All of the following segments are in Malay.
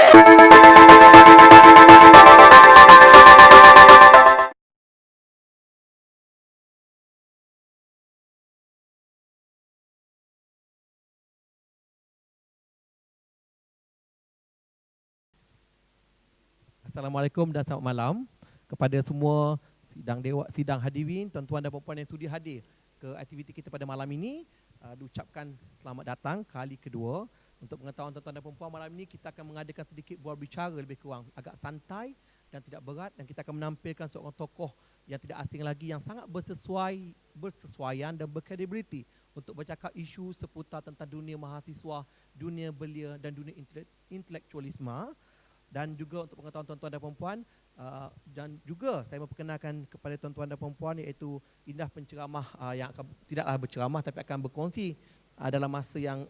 Assalamualaikum dan selamat malam kepada semua sidang hadirin, tuan-tuan dan puan-puan yang sudi hadir ke aktiviti kita pada malam ini. Diucapkan selamat datang kali kedua. Untuk pengetahuan tuan-tuan dan puan-puan, malam ini kita akan mengadakan sedikit bual bicara lebih kurang agak santai dan tidak berat, dan kita akan menampilkan seorang tokoh yang tidak asing lagi yang sangat bersesuaian dan berkredibiliti untuk bercakap isu seputar tentang dunia mahasiswa, dunia belia dan dunia intelektualisme. Dan juga untuk pengetahuan tuan-tuan dan puan-puan, dan juga saya memperkenalkan kepada tuan-tuan dan puan-puan iaitu Indah penceramah yang akan tidaklah berceramah tapi akan berkongsi dalam masa yang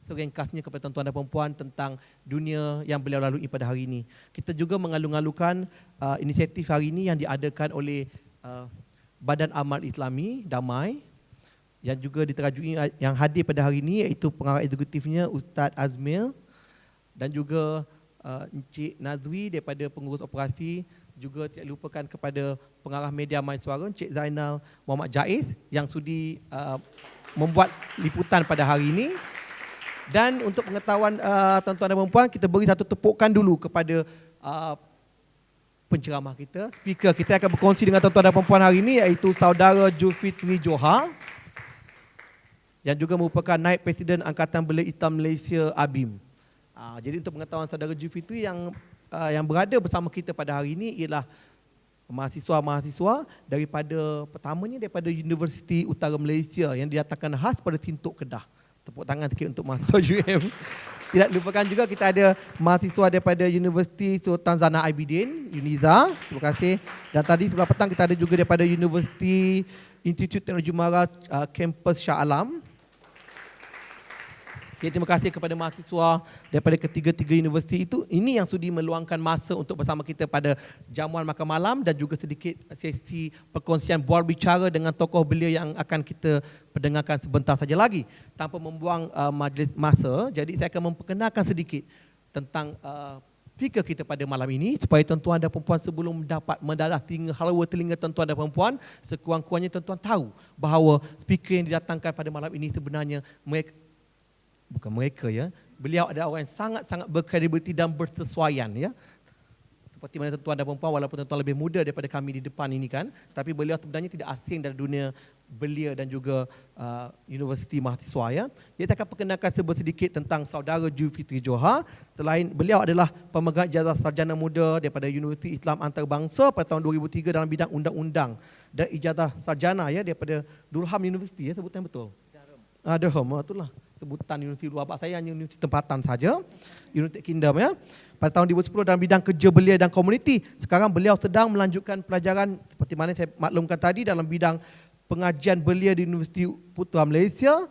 seringkasnya kepada tuan-tuan dan puan-puan tentang dunia yang beliau lalui pada hari ini. Kita juga mengalu-alukan inisiatif hari ini yang diadakan oleh Badan Amal Islami Damai, yang juga diterajui yang hadir pada hari ini iaitu pengarah eksekutifnya Ustaz Azmil, dan juga Encik Nazwi daripada pengurus operasi, juga tidak lupakan kepada pengarah media My Suara Encik Zainal Muhammad Jaiz yang sudi membuat liputan pada hari ini. Dan untuk pengetahuan tuan-tuan dan puan-puan, kita beri satu tepukan dulu kepada penceramah kita, speaker kita akan berkongsi dengan tuan-tuan dan puan-puan hari ini iaitu Saudara Zulfitri Johar yang juga merupakan Naib Presiden Angkatan Belia Islam Malaysia ABIM. Jadi untuk pengetahuan saudara Zulfitri yang berada bersama kita pada hari ini ialah mahasiswa-mahasiswa daripada Universiti Utara Malaysia yang didatangkan khas pada Tintuk Kedah. Tepuk tangan sikit untuk mahasiswa UM. Tidak lupakan juga kita ada mahasiswa daripada Universiti Sultan Zana Abidin, UNIZA. Terima kasih. Dan tadi sebelah petang kita ada juga daripada Universiti Institut Teknologi Mara Kampus Shah Alam. Okay, terima kasih kepada mahasiswa daripada ketiga-tiga universiti itu. Ini yang sudi meluangkan masa untuk bersama kita pada jamuan makan malam dan juga sedikit sesi perkongsian bual bicara dengan tokoh belia yang akan kita pendengarkan sebentar saja lagi. Tanpa membuang majlis masa, jadi saya akan memperkenalkan sedikit tentang speaker kita pada malam ini supaya tuan-tuan dan perempuan sebelum dapat mendadah halwa telinga tuan-tuan dan perempuan, sekurang-kurangnya tuan-tuan tahu bahawa speaker yang didatangkan pada malam ini sebenarnya beliau adalah orang yang sangat-sangat berkredibiliti dan bersesuaian, ya. Seperti mana tuan-tuan dan perempuan, walaupun tuan-tuan lebih muda daripada kami di depan ini kan, tapi beliau sebenarnya tidak asing dari dunia belia dan juga universiti mahasiswa, ya. Kita akan perkenalkan sedikit tentang saudara Zulfitri Johar. Selain beliau adalah pemegang ijazah sarjana muda daripada Universiti Islam Antarabangsa pada tahun 2003 dalam bidang undang-undang, dan ijazah sarjana, ya, daripada Durham University, ya, sebutan betul. Durham, itulah sebutan universiti luar. Saya hanya universiti tempatan saja, United Kingdom, ya. Pada tahun 2010 dalam bidang kerja belia dan komuniti. Sekarang beliau sedang melanjutkan pelajaran seperti mana saya maklumkan tadi dalam bidang pengajian belia di Universiti Putra Malaysia.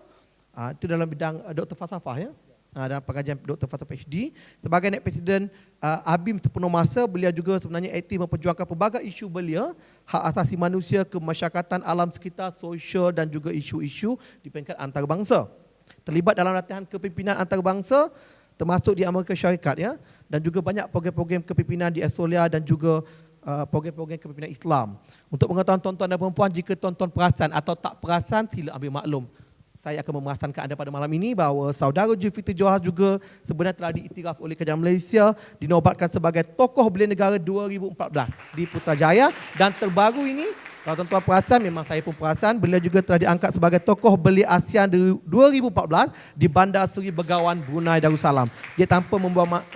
Itu dalam bidang Dr. Falsafah, ya. Dalam pengajian Dr. Falsafah PhD. Sebagai Naib Presiden ABIM sepenuh masa, beliau juga sebenarnya aktif memperjuangkan pelbagai isu belia, hak asasi manusia, kemasyarakatan, alam sekitar, sosial dan juga isu-isu di peringkat antarabangsa. Terlibat dalam latihan kepimpinan antarabangsa termasuk di Amerika Syarikat, ya, dan juga banyak program-program kepimpinan di Australia dan juga program-program kepimpinan Islam. Untuk pengetahuan tuan-tuan dan perempuan, jika tuan-tuan perasan atau tak perasan, sila ambil maklum. Saya akan memerasankan anda pada malam ini bahawa saudara Zulfitri Johar juga sebenarnya telah diiktiraf oleh Kerajaan Malaysia, dinobatkan sebagai tokoh belia negara 2014 di Putrajaya, dan terbaru ini, kalau tuan-tuan perasan, memang saya pun perasan, beliau juga telah diangkat sebagai tokoh belia ASEAN 2014 di Bandar Seri Begawan, Brunei Darussalam. Jadi tanpa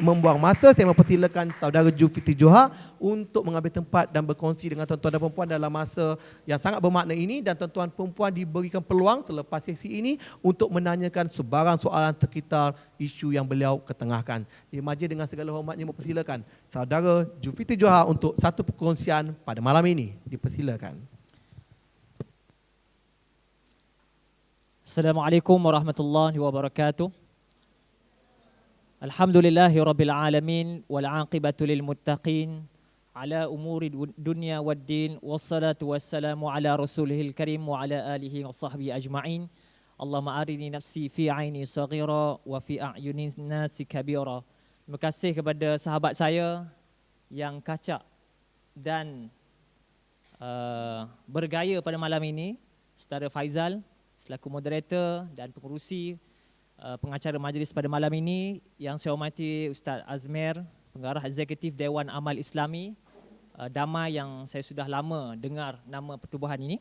membuang masa, saya mempersilakan saudara Zulfitri Johar untuk mengambil tempat dan berkongsi dengan tuan-tuan dan perempuan dalam masa yang sangat bermakna ini, dan tuan-tuan perempuan diberikan peluang selepas sesi ini untuk menanyakan sebarang soalan sekitar isu yang beliau ketengahkan. Jadi majlis dengan segala hormatnya mempersilakan saudara Zulfitri Johar untuk satu perkongsian pada malam ini. Dipersilakan. Assalamualaikum warahmatullahi wabarakatuh. Alhamdulillahi rabbil alamin wal aqibatu lil muttaqin ala umuri dunya wad din wassalatu wassalamu ala rasulihil karim wa ala alihi wa sahbihi ajma'in. Allahumma arini nafsi fi aini saghira wa fi a'yunin nasi kabira Terima kasih kepada sahabat saya yang kacak dan bergaya pada malam ini, Saudara Faizal selaku moderator dan pengerusi pengacara majlis pada malam ini. Yang saya hormati Ustaz Azmer, pengarah eksekutif Dewan Amal Islami Damai yang saya sudah lama dengar nama pertubuhan ini.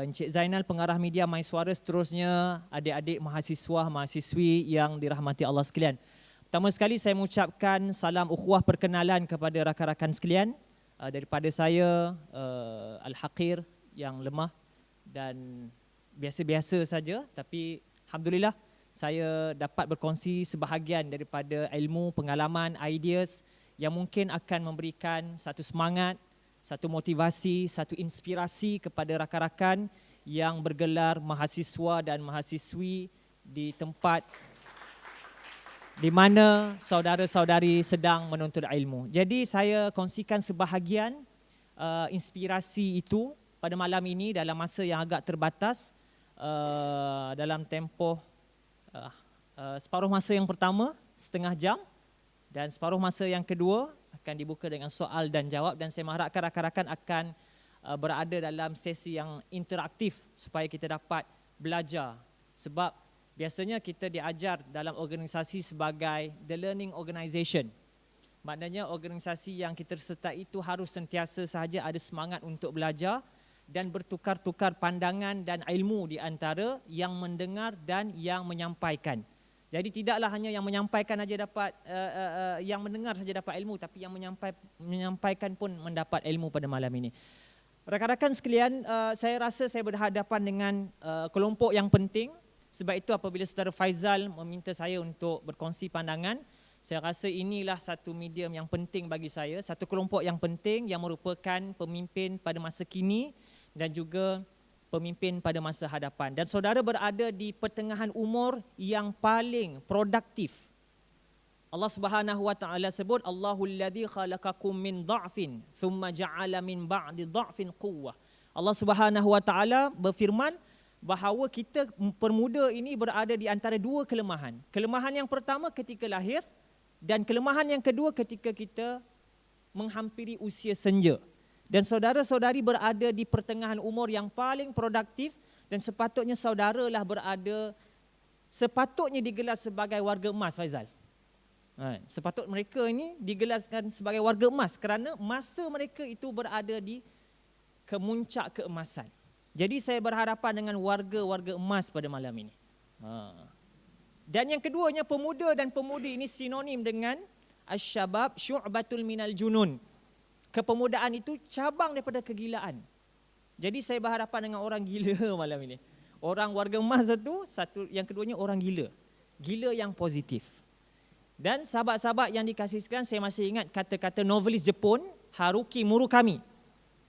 Encik Zainal, pengarah media My Suara, seterusnya adik-adik mahasiswa, mahasiswi yang dirahmati Allah sekalian. Pertama sekali saya mengucapkan salam ukhuwah perkenalan kepada rakan-rakan sekalian daripada saya Al-Haqir yang lemah dan biasa-biasa saja, tapi alhamdulillah saya dapat berkongsi sebahagian daripada ilmu, pengalaman, ideas yang mungkin akan memberikan satu semangat, satu motivasi, satu inspirasi kepada rakan-rakan yang bergelar mahasiswa dan mahasiswi di tempat di mana saudara-saudari sedang menuntut ilmu. Jadi saya kongsikan sebahagian inspirasi itu pada malam ini dalam masa yang agak terbatas, dalam tempoh separuh masa yang pertama setengah jam dan separuh masa yang kedua akan dibuka dengan soal dan jawab, dan saya mengharapkan rakan-rakan akan berada dalam sesi yang interaktif supaya kita dapat belajar, sebab biasanya kita diajar dalam organisasi sebagai the learning organisation. Maknanya organisasi yang kita sertai itu harus sentiasa sahaja ada semangat untuk belajar dan bertukar-tukar pandangan dan ilmu di antara yang mendengar dan yang menyampaikan. Jadi tidaklah hanya yang menyampaikan saja dapat, yang mendengar saja dapat ilmu, tapi yang menyampaikan pun mendapat ilmu pada malam ini. Rakan-rakan sekalian, saya rasa saya berhadapan dengan kelompok yang penting. Sebab itu apabila Saudara Faizal meminta saya untuk berkongsi pandangan, saya rasa inilah satu medium yang penting bagi saya, satu kelompok yang penting yang merupakan pemimpin pada masa kini dan juga pemimpin pada masa hadapan. Dan saudara berada di pertengahan umur yang paling produktif. Allah Subhanahu wa taala sebut, Allahul ladzi khalaqakum min dha'fin thumma ja'ala min ba'di dha'fin quwwah. Allah Subhanahu wa taala berfirman bahawa kita permuda ini berada di antara dua kelemahan. Kelemahan yang pertama ketika lahir dan kelemahan yang kedua ketika kita menghampiri usia senja. Dan saudara-saudari berada di pertengahan umur yang paling produktif dan sepatutnya saudaralah sepatutnya digelar sebagai warga emas, Faizal. Sepatut mereka ini digelarkan sebagai warga emas kerana masa mereka itu berada di kemuncak keemasan. Jadi saya berhadapan dengan warga-warga emas pada malam ini. Dan yang keduanya, pemuda dan pemudi ini sinonim dengan asyabab syu'batul minal junun. Kepemudaan itu cabang daripada kegilaan. Jadi saya berhadapan dengan orang gila malam ini. Orang warga emas satu, yang keduanya orang gila. Gila yang positif. Dan sahabat-sahabat yang dikasihkan, saya masih ingat kata-kata novelis Jepun Haruki Murakami.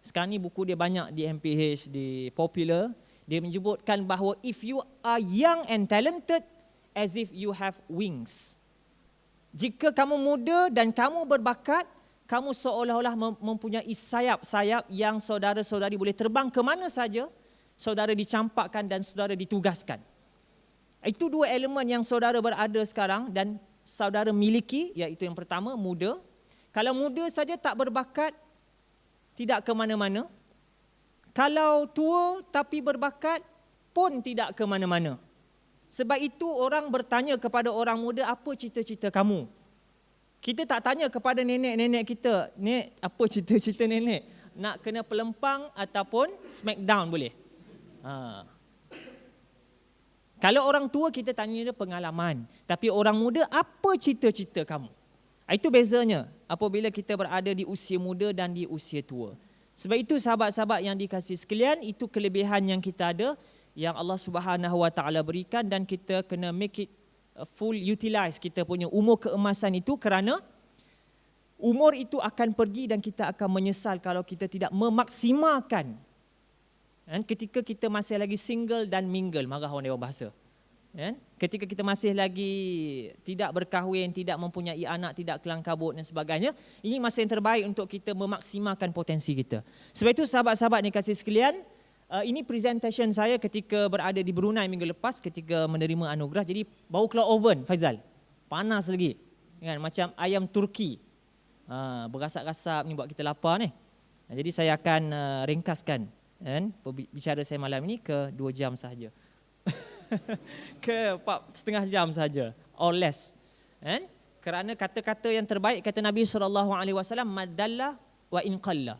Sekarang ni buku dia banyak di MPH, di Popular. Dia menyebutkan bahawa if you are young and talented, as if you have wings. Jika kamu muda dan kamu berbakat, kamu seolah-olah mempunyai sayap-sayap yang saudara-saudari boleh terbang ke mana saja, saudara dicampakkan dan saudara ditugaskan. Itu dua elemen yang saudara berada sekarang dan saudara miliki, iaitu yang pertama, muda. Kalau muda saja tak berbakat, tidak ke mana-mana. Kalau tua tapi berbakat pun tidak ke mana-mana. Sebab itu orang bertanya kepada orang muda, apa cita-cita kamu? Kita tak tanya kepada nenek-nenek kita, "Nek, apa cita-cita nenek? Nak kena pelempang ataupun smackdown boleh?" Kalau orang tua kita tanya dia pengalaman, tapi orang muda, apa cita-cita kamu? Itu bezanya apabila kita berada di usia muda dan di usia tua. Sebab itu sahabat-sahabat yang dikasihi sekalian, itu kelebihan yang kita ada, yang Allah Subhanahu wa taala berikan, dan kita kena make it full utilize kita punya umur keemasan itu, kerana umur itu akan pergi dan kita akan menyesal kalau kita tidak memaksimalkan. Ketika kita masih lagi single dan mingle, marah orang Dewan Bahasa. Ketika kita masih lagi tidak berkahwin, tidak mempunyai anak, tidak kelang kabut dan sebagainya, ini masa yang terbaik untuk kita memaksimalkan potensi kita. Sebab itu sahabat-sahabat dikasihi sekalian, ini presentation saya ketika berada di Brunei minggu lepas ketika menerima anugerah. Jadi bau keluar oven, Faizal. Panas lagi. Kan? Macam ayam Turki. Berasak-rasak ni buat kita lapar ni. Jadi saya akan ringkaskan kan, bicara saya malam ini ke 2 jam sahaja. Ke 4,5 jam sahaja or less. Kan? Kerana kata-kata yang terbaik kata Nabi SAW, madalla wa in qalla.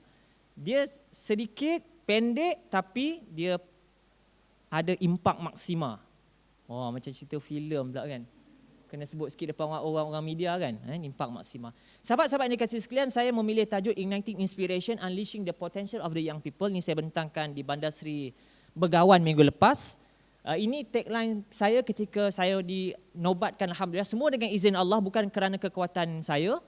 Dia sedikit pendek tapi dia ada impak maksima. Macam cerita filem pula kan. Kena sebut sikit depan orang-orang media kan, impak maksima. Sahabat-sahabat yang dikasihi sekalian, saya memilih tajuk Igniting Inspiration, Unleashing the Potential of the Young People. Ini saya bentangkan di Bandar Seri Begawan minggu lepas. Ini tagline saya ketika saya dinobatkan, alhamdulillah, semua dengan izin Allah, bukan kerana kekuatan saya.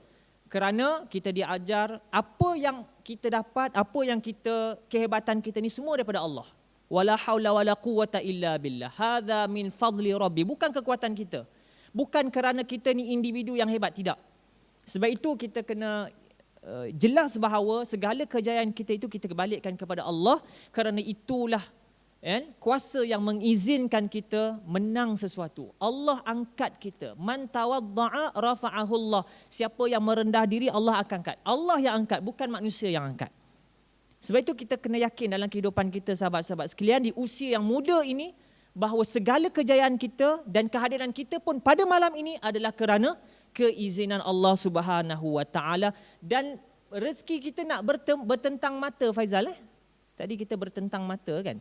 Kerana kita diajar apa yang kita dapat, apa yang kita, kehebatan kita ni semua daripada Allah. Wala haula wala quwwata illa billah. Hadza min fadli rabbi. Bukan kekuatan kita. Bukan kerana kita ni individu yang hebat, tidak. Sebab itu kita kena jelas bahawa segala kejayaan kita itu kita kebalikkan kepada Allah. Kerana itulah kuasa yang mengizinkan kita menang sesuatu. Allah angkat kita. Man tawadda'a rafa'ahullah. Siapa yang merendah diri, Allah akan angkat. Allah yang angkat, bukan manusia yang angkat. Sebab itu kita kena yakin dalam kehidupan kita, sahabat-sahabat sekalian, di usia yang muda ini, bahawa segala kejayaan kita dan kehadiran kita pun pada malam ini adalah kerana keizinan Allah Subhanahu wa taala. Dan rezeki kita nak bertentang mata, Faizal. Tadi kita bertentang mata kan?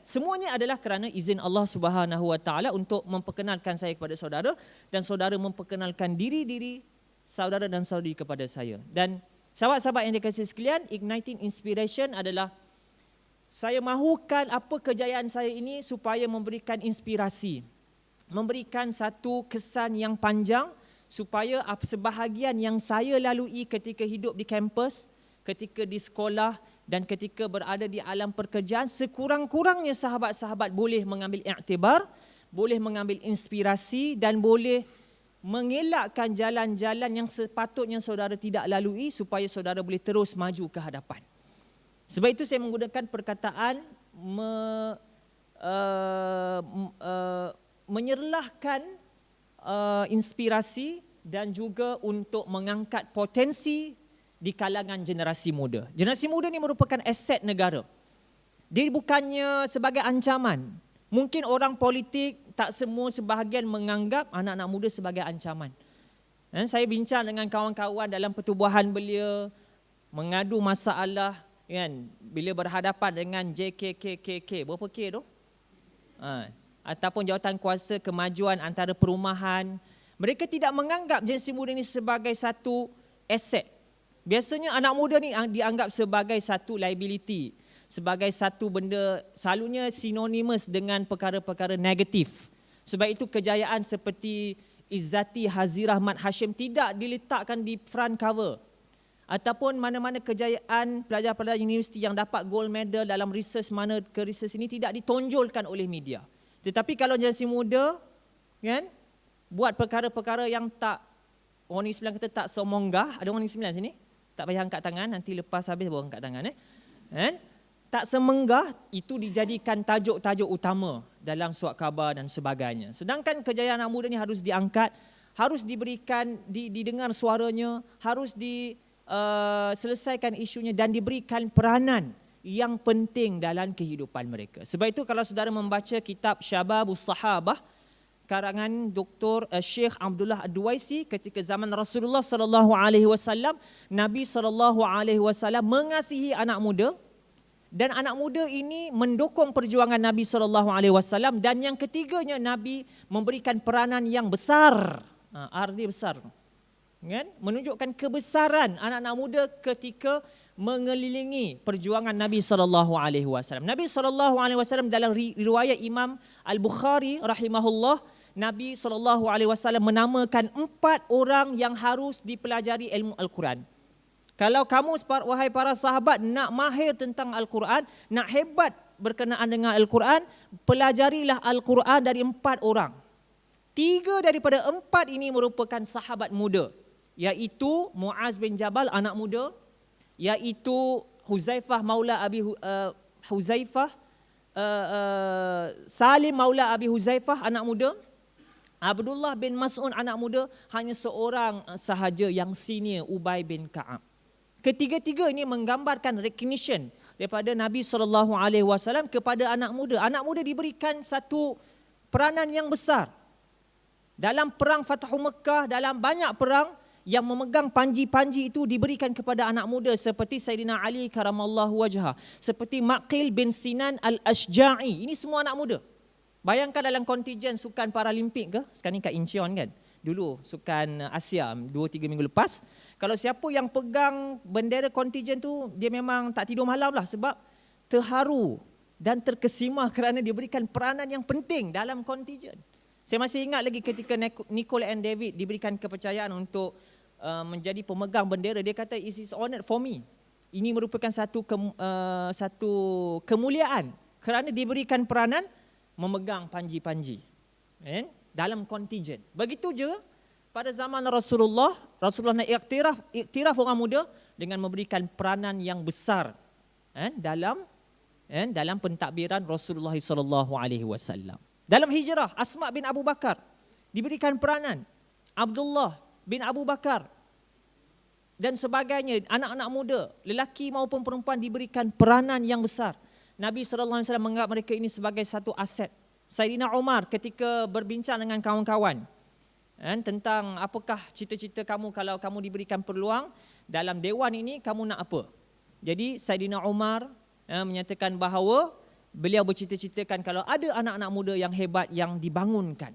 Semuanya adalah kerana izin Allah Subhanahu wa taala untuk memperkenalkan saya kepada saudara dan saudara memperkenalkan diri-diri saudara dan saudari kepada saya. Dan sahabat-sahabat yang dikasihi sekalian, Igniting Inspiration adalah saya mahukan apa kejayaan saya ini supaya memberikan inspirasi, memberikan satu kesan yang panjang supaya sebahagian yang saya lalui ketika hidup di kampus, ketika di sekolah dan ketika berada di alam pekerjaan, sekurang-kurangnya sahabat-sahabat boleh mengambil iktibar, boleh mengambil inspirasi dan boleh mengelakkan jalan-jalan yang sepatutnya saudara tidak lalui supaya saudara boleh terus maju ke hadapan. Sebab itu saya menggunakan perkataan menyerlahkan inspirasi dan juga untuk mengangkat potensi di kalangan generasi muda. Generasi muda ni merupakan aset negara. Dia bukannya sebagai ancaman. Mungkin orang politik tak semua sebahagian menganggap anak-anak muda sebagai ancaman. Saya bincang dengan kawan-kawan dalam pertubuhan belia, mengadu masalah, kan, bila berhadapan dengan JKKKK, berapa K tu? Ataupun jawatan kuasa kemajuan antara perumahan, mereka tidak menganggap generasi muda ini sebagai satu aset. Biasanya anak muda ni dianggap sebagai satu liability, sebagai satu benda selalunya sinonimus dengan perkara-perkara negatif. Sebab itu kejayaan seperti Izzati Hazirah Mat Hashim tidak diletakkan di front cover. Ataupun mana-mana kejayaan pelajar-pelajar universiti yang dapat gold medal dalam research mana ke research ini tidak ditonjolkan oleh media. Tetapi kalau generasi muda kan buat perkara-perkara yang tak, orang Negeri Sembilan kata tak semonggah. Ada orang Negeri Sembilan sini? Tak payah angkat tangan, nanti lepas habis baru angkat tangan. Kan? Tak semenggah, itu dijadikan tajuk-tajuk utama dalam surat khabar dan sebagainya. Sedangkan kejayaan anak muda ni harus diangkat, harus diberikan, didengar suaranya, harus selesaikan isunya dan diberikan peranan yang penting dalam kehidupan mereka. Sebab itu kalau saudara membaca kitab Syababus Sahabah karangan Dr. Syekh Abdullah Ad-Duwaisi, ketika zaman Rasulullah SAW, Nabi SAW mengasihi anak muda dan anak muda ini mendukung perjuangan Nabi SAW, dan yang ketiganya Nabi memberikan peranan yang besar, arti besar, kan? Menunjukkan kebesaran anak-anak muda ketika mengelilingi perjuangan Nabi SAW. Nabi SAW dalam riwayat Imam Al-Bukhari rahimahullah, Nabi SAW menamakan 4 orang yang harus dipelajari ilmu Al-Quran. Kalau kamu wahai para sahabat nak mahir tentang Al-Quran, nak hebat berkenaan dengan Al-Quran, pelajarilah Al-Quran dari 4 orang. 3 daripada 4 ini merupakan sahabat muda, iaitu Muaz bin Jabal, anak muda, iaitu Huzaifah maula Abi Huzaifah, Salim maula Abi Huzaifah, anak muda, Abdullah bin Mas'ud anak muda, hanya seorang sahaja yang senior, Ubay bin Ka'ab. Ketiga-tiga ini menggambarkan recognition daripada Nabi SAW kepada anak muda. Anak muda diberikan satu peranan yang besar. Dalam perang Fathu Mekah, dalam banyak perang, yang memegang panji-panji itu diberikan kepada anak muda seperti Sayyidina Ali karamallahu wajhah, seperti Maqil bin Sinan al-Ashja'i. Ini semua anak muda. Bayangkan dalam kontijen sukan Paralimpik ke, sekarang ni kat Incheon kan, dulu sukan Asia 2-3 minggu lepas, kalau siapa yang pegang bendera kontijen tu, dia memang tak tidur malam lah sebab terharu dan terkesima kerana dia berikan peranan yang penting dalam kontijen. Saya masih ingat lagi ketika Nicole and David diberikan kepercayaan untuk menjadi pemegang bendera, dia kata, it is honored for me. Ini merupakan satu kemuliaan kerana diberikan peranan memegang panji-panji dalam kontijen. Begitu je pada zaman Rasulullah nak iktiraf orang muda dengan memberikan peranan yang besar dalam pentadbiran Rasulullah SAW. Dalam hijrah, Asma bin Abu Bakar diberikan peranan, Abdullah bin Abu Bakar dan sebagainya, anak-anak muda, lelaki maupun perempuan diberikan peranan yang besar. Nabi SAW menganggap mereka ini sebagai satu aset. Sayyidina Umar ketika berbincang dengan kawan-kawan tentang apakah cita-cita kamu kalau kamu diberikan peluang dalam dewan ini, kamu nak apa? Jadi Sayyidina Umar menyatakan bahawa beliau bercita-citakan kalau ada anak-anak muda yang hebat yang dibangunkan.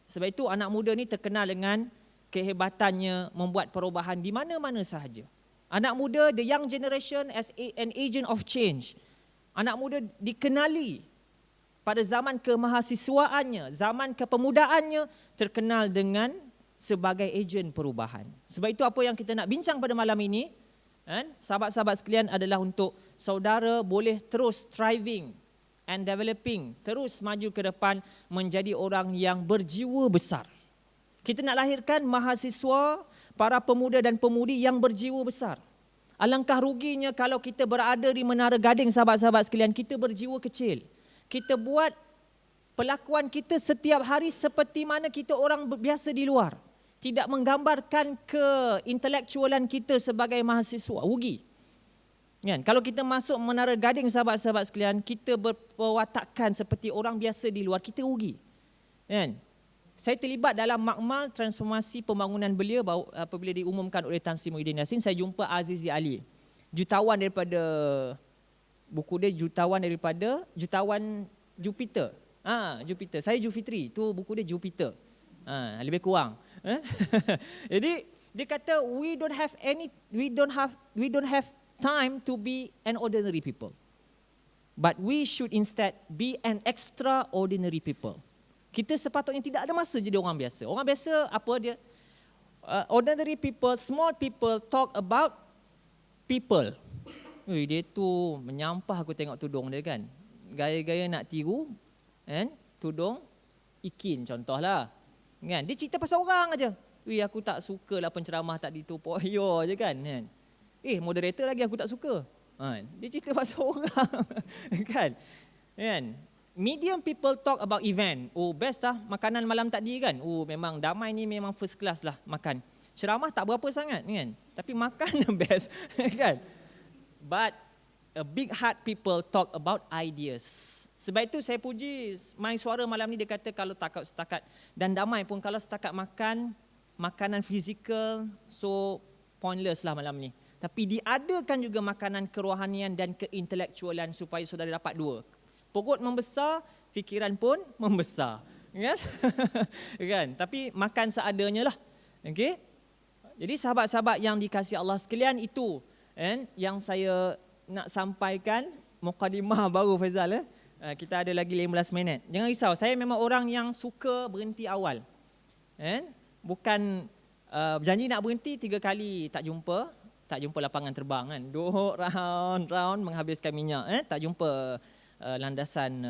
Sebab itu anak muda ni terkenal dengan kehebatannya membuat perubahan di mana-mana sahaja. Anak muda, the young generation as an agent of change. Anak muda dikenali pada zaman kemahasiswaannya, zaman kepemudaannya, terkenal dengan sebagai ejen perubahan. Sebab itu apa yang kita nak bincang pada malam ini, sahabat-sahabat sekalian, adalah untuk saudara boleh terus striving and developing, terus maju ke depan menjadi orang yang berjiwa besar. Kita nak lahirkan mahasiswa, para pemuda dan pemudi yang berjiwa besar. Alangkah ruginya kalau kita berada di Menara Gading, sahabat-sahabat sekalian, kita berjiwa kecil. Kita buat pelakuan kita setiap hari seperti mana kita orang biasa di luar. Tidak menggambarkan keintelektualan kita sebagai mahasiswa. Rugi. Kalau kita masuk Menara Gading, sahabat-sahabat sekalian, kita berwatakan seperti orang biasa di luar, kita rugi. Saya terlibat dalam makmal transformasi pembangunan belia apabila diumumkan oleh Tan Sri Muhyiddin Yassin. Saya jumpa Azizi Ali, jutawan daripada, buku dia jutawan Jupiter. Jupiter. Saya Jufitri, tu buku dia Jupiter. Lebih kurang. Jadi dia kata we don't have time to be an ordinary people, but we should instead be an extraordinary people. Kita sepatutnya tidak ada masa jadi orang biasa. Orang biasa apa dia? Ordinary people, small people talk about people. Dia tu menyampah aku tengok tudung dia kan. Gaya-gaya nak tiru, tudung ikin contohlah. Kan? Dia cerita pasal orang aja. Aku tak sukalah penceramah tak ditupoyo je kan. Moderator lagi aku tak suka. Dia cerita pasal orang. Kan? Medium people talk about event. Best lah makanan malam tadi kan. Memang Damai ni memang first class lah makan. Ceramah tak berapa sangat kan. Tapi makan best kan. But a big heart people talk about ideas. Sebab itu saya puji My Suara malam ni, dia kata kalau setakat dan Damai pun kalau setakat makan makanan fizikal, so pointless lah malam ni. Tapi diadakan juga makanan kerohanian dan keintelektualan supaya saudara dapat dua. Perut membesar, fikiran pun membesar. Kan? Kan? Tapi makan seadanya lah. Okay? Jadi sahabat-sahabat yang dikasihi Allah sekalian, itu yang saya nak sampaikan. Mukadimah baru Faizal. Kita ada lagi 15 minit. Jangan risau, saya memang orang yang suka berhenti awal. Bukan janji nak berhenti 3 kali tak jumpa lapangan terbang kan. Duduk round menghabiskan minyak. Tak jumpa landasan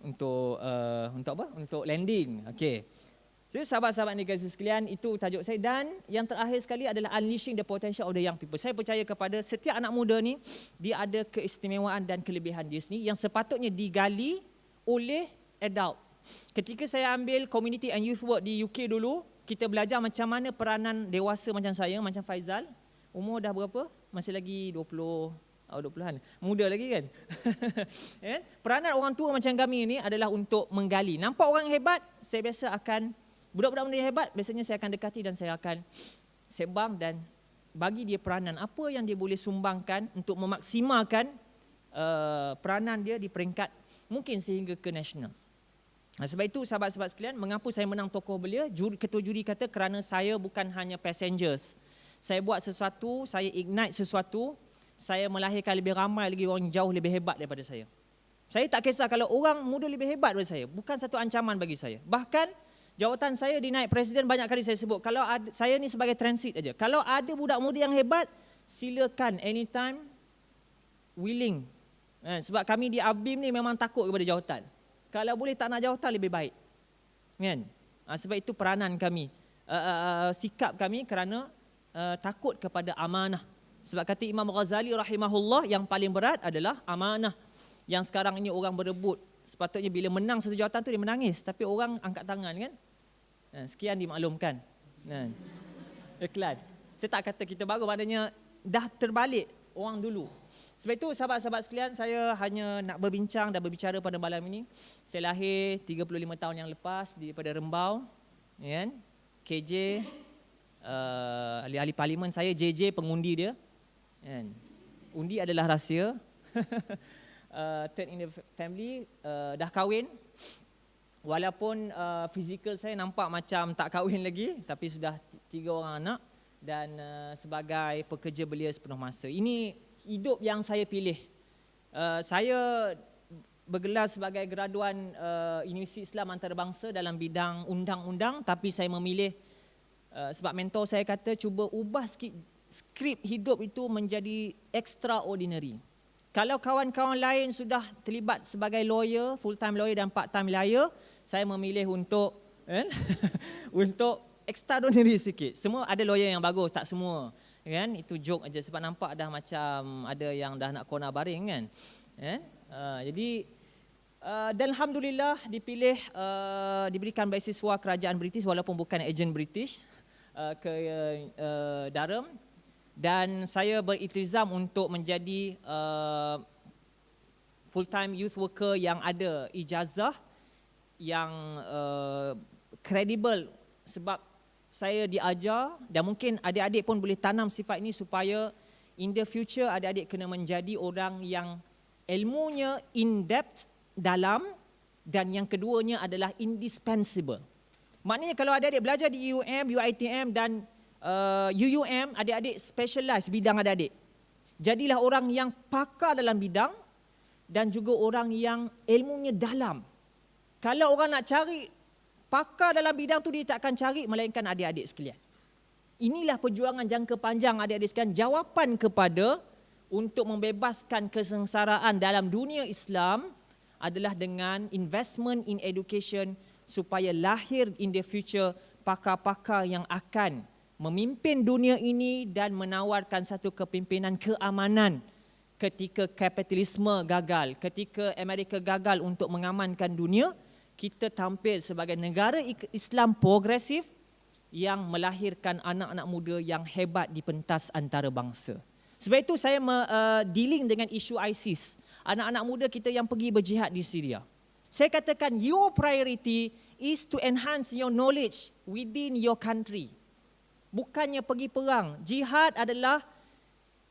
untuk apa? Untuk landing. Okey. Jadi sahabat-sahabat dikasihi sekalian, itu tajuk saya. Dan yang terakhir sekali adalah unleashing the potential of the young people. Saya percaya kepada setiap anak muda ni, dia ada keistimewaan dan kelebihan dia sendiri yang sepatutnya digali oleh adult Ketika saya ambil community and youth work di UK dulu, kita belajar macam mana peranan dewasa macam saya, macam Faizal. Umur dah berapa? Masih lagi 20-an. Muda lagi kan? Peranan orang tua macam kami ini adalah untuk menggali. Nampak orang hebat, saya biasa akan, budak-budak muda yang hebat, biasanya saya akan dekati dan saya akan sembang dan bagi dia peranan. Apa yang dia boleh sumbangkan untuk memaksimalkan peranan dia di peringkat mungkin sehingga ke nasional. Sebab itu sahabat-sahabat sekalian, mengapa saya menang tokoh belia? Ketua juri kata kerana saya bukan hanya passengers. Saya buat sesuatu, saya ignite sesuatu, saya melahirkan lebih ramai lagi orang jauh lebih hebat daripada saya. Saya tak kisah kalau orang muda lebih hebat daripada saya. Bukan satu ancaman bagi saya. Bahkan jawatan saya dinaik presiden banyak kali saya sebut. Kalau saya ni sebagai transit aja. Kalau ada budak muda yang hebat, silakan anytime willing. Sebab kami di ABIM ni memang takut kepada jawatan. Kalau boleh tak nak jawatan lebih baik. Kan? Sebab itu peranan kami. Sikap kami kerana takut kepada amanah. Sebab kata Imam Ghazali rahimahullah, yang paling berat adalah amanah. Yang sekarang ini orang berebut. Sepatutnya bila menang satu jawatan tu dia menangis. Tapi orang angkat tangan kan. Sekian dimaklumkan. Iklan. Saya tak kata kita baru, maknanya dah terbalik orang dulu. Sebab itu sahabat-sahabat sekalian, saya hanya nak berbincang dan berbicara pada malam ini. Saya lahir 35 tahun yang lepas daripada Rembau. Kan? KJ, ahli-ahli parlimen saya, JJ pengundi dia. Kan? Undi adalah rahsia. Third in the family, dah kahwin. Walaupun fizikal saya nampak macam tak kahwin lagi, tapi sudah 3 orang anak dan sebagai pekerja belia sepenuh masa. Ini hidup yang saya pilih. Saya bergelar sebagai graduan Universiti Islam Antarabangsa dalam bidang undang-undang, tapi saya memilih sebab mentor saya kata cuba ubah sikit skrip hidup itu menjadi extraordinary. Kalau kawan-kawan lain sudah terlibat sebagai lawyer, full-time lawyer dan part-time lawyer, saya memilih untuk untuk extraordinary sikit. Semua ada lawyer yang bagus, tak semua. Kan? Itu joke aja sebab nampak dah macam ada yang dah nak corner baring kan. Jadi dan alhamdulillah dipilih, diberikan beasiswa kerajaan British walaupun bukan ejen British ke Durham. Dan saya beriltizam untuk menjadi full-time youth worker yang ada ijazah yang kredibel, sebab saya diajar dan mungkin adik-adik pun boleh tanam sifat ini supaya in the future adik-adik kena menjadi orang yang ilmunya in depth, dalam, dan yang keduanya adalah indispensable. Maknanya kalau adik-adik belajar di UUM, UiTM dan UUM, adik-adik specialize bidang adik-adik. Jadilah orang yang pakar dalam bidang dan juga orang yang ilmunya dalam. Kalau orang nak cari pakar dalam bidang tu, dia tak akan cari melainkan adik-adik sekalian. Inilah perjuangan jangka panjang adik-adik sekalian. Jawapan kepada untuk membebaskan kesengsaraan dalam dunia Islam adalah dengan investment in education supaya lahir in the future pakar-pakar yang akan memimpin dunia ini dan menawarkan satu kepimpinan keamanan ketika kapitalisme gagal, ketika Amerika gagal untuk mengamankan dunia. Kita tampil sebagai negara Islam progresif yang melahirkan anak-anak muda yang hebat di pentas antarabangsa. Sebab itu saya dealing dengan isu ISIS. Anak-anak muda kita yang pergi berjihad di Syria. Saya katakan your priority is to enhance your knowledge within your country. Bukannya pergi perang. Jihad adalah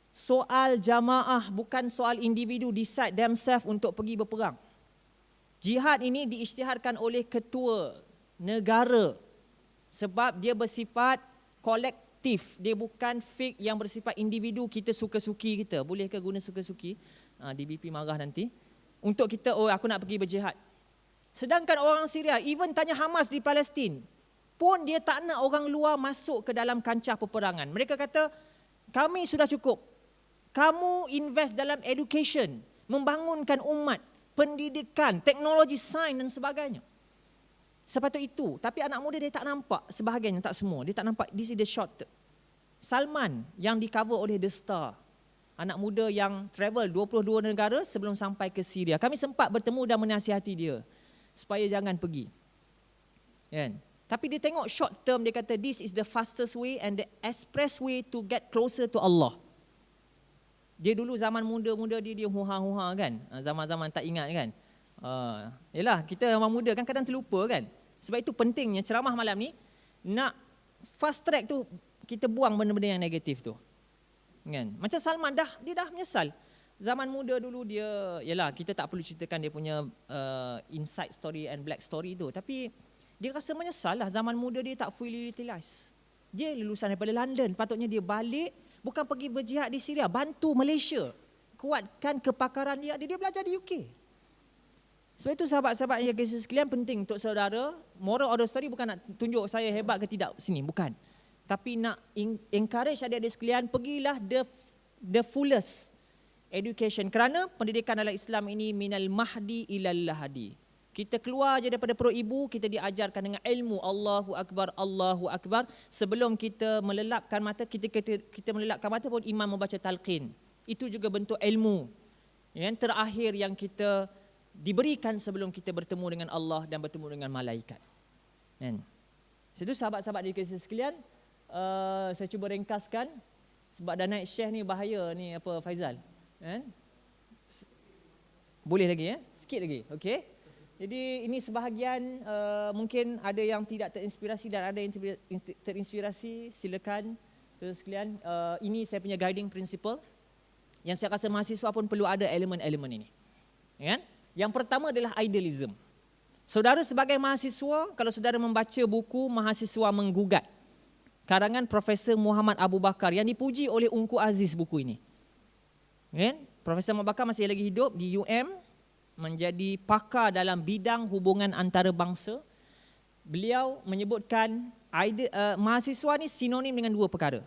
soal jamaah, bukan soal individu decide themselves untuk pergi berperang. Jihad ini diisytiharkan oleh ketua negara sebab dia bersifat kolektif. Dia bukan fik yang bersifat individu, kita suka-suki kita. Boleh ke guna suka-suki? DBP marah nanti. Untuk kita, oh aku nak pergi berjihad. Sedangkan orang Syria, even tanya Hamas di Palestin, pun dia tak nak orang luar masuk ke dalam kancah peperangan. Mereka kata, kami sudah cukup. Kamu invest dalam education, membangunkan umat, pendidikan, teknologi, sains dan sebagainya. Sepatut itu. Tapi anak muda dia tak nampak sebahagiannya, tak semua. Dia tak nampak, this is the short term. Salman yang di cover oleh The Star. Anak muda yang travel 22 negara sebelum sampai ke Syria. Kami sempat bertemu dan menasihati dia. supaya jangan pergi. Kan? Tapi dia tengok short term, dia kata this is the fastest way and the express way to get closer to Allah. Dia dulu zaman muda-muda dia huha-huha kan. Zaman-zaman tak ingat kan. Yelah, kita orang muda kan kadang terlupa kan. Sebab itu pentingnya ceramah malam ni nak fast track tu, kita buang benda-benda yang negatif tu. Kan? Macam Salman dia dah menyesal. Zaman muda dulu dia, yelah kita tak perlu ceritakan dia punya inside story and black story tu. Tapi dia rasa menyesal lah zaman muda dia tak fully utilize. Dia lulusan daripada London, patutnya dia balik, bukan pergi berjihad di Syria, bantu Malaysia, kuatkan kepakaran dia belajar di UK. Sebab itu sahabat-sahabat yang kasih sekalian, penting untuk saudara, moral of the story bukan nak tunjuk saya hebat ke tidak sini, bukan. Tapi nak encourage adik-adik sekalian, pergilah the fullest education. Kerana pendidikan dalam Islam ini minal mahdi ilal lahadi. Kita keluar je daripada perut ibu, kita diajarkan dengan ilmu Allahu Akbar. Sebelum kita melelapkan mata, kita melelapkan mata pun imam membaca talqin. Itu juga bentuk ilmu yang terakhir yang kita diberikan sebelum kita bertemu dengan Allah dan bertemu dengan malaikat. Kan? Itu sahabat-sahabat dikasihi sekalian, saya cuba ringkaskan sebab dah naik share ni bahaya ni apa Faizal. Kan? Boleh lagi sikit lagi. Okey. Jadi ini sebahagian, mungkin ada yang tidak terinspirasi dan ada yang terinspirasi, silakan saudara sekalian. Ini saya punya guiding principle yang saya rasa mahasiswa pun perlu ada elemen-elemen ini. Kan? Yang pertama adalah idealism. Saudara sebagai mahasiswa, kalau saudara membaca buku Mahasiswa Menggugat, karangan Profesor Muhammad Abu Bakar yang dipuji oleh Ungku Aziz buku ini. Kan? Profesor Abu Bakar masih lagi hidup di UM, menjadi pakar dalam bidang hubungan antarabangsa. Beliau menyebutkan mahasiswa ni sinonim dengan dua perkara.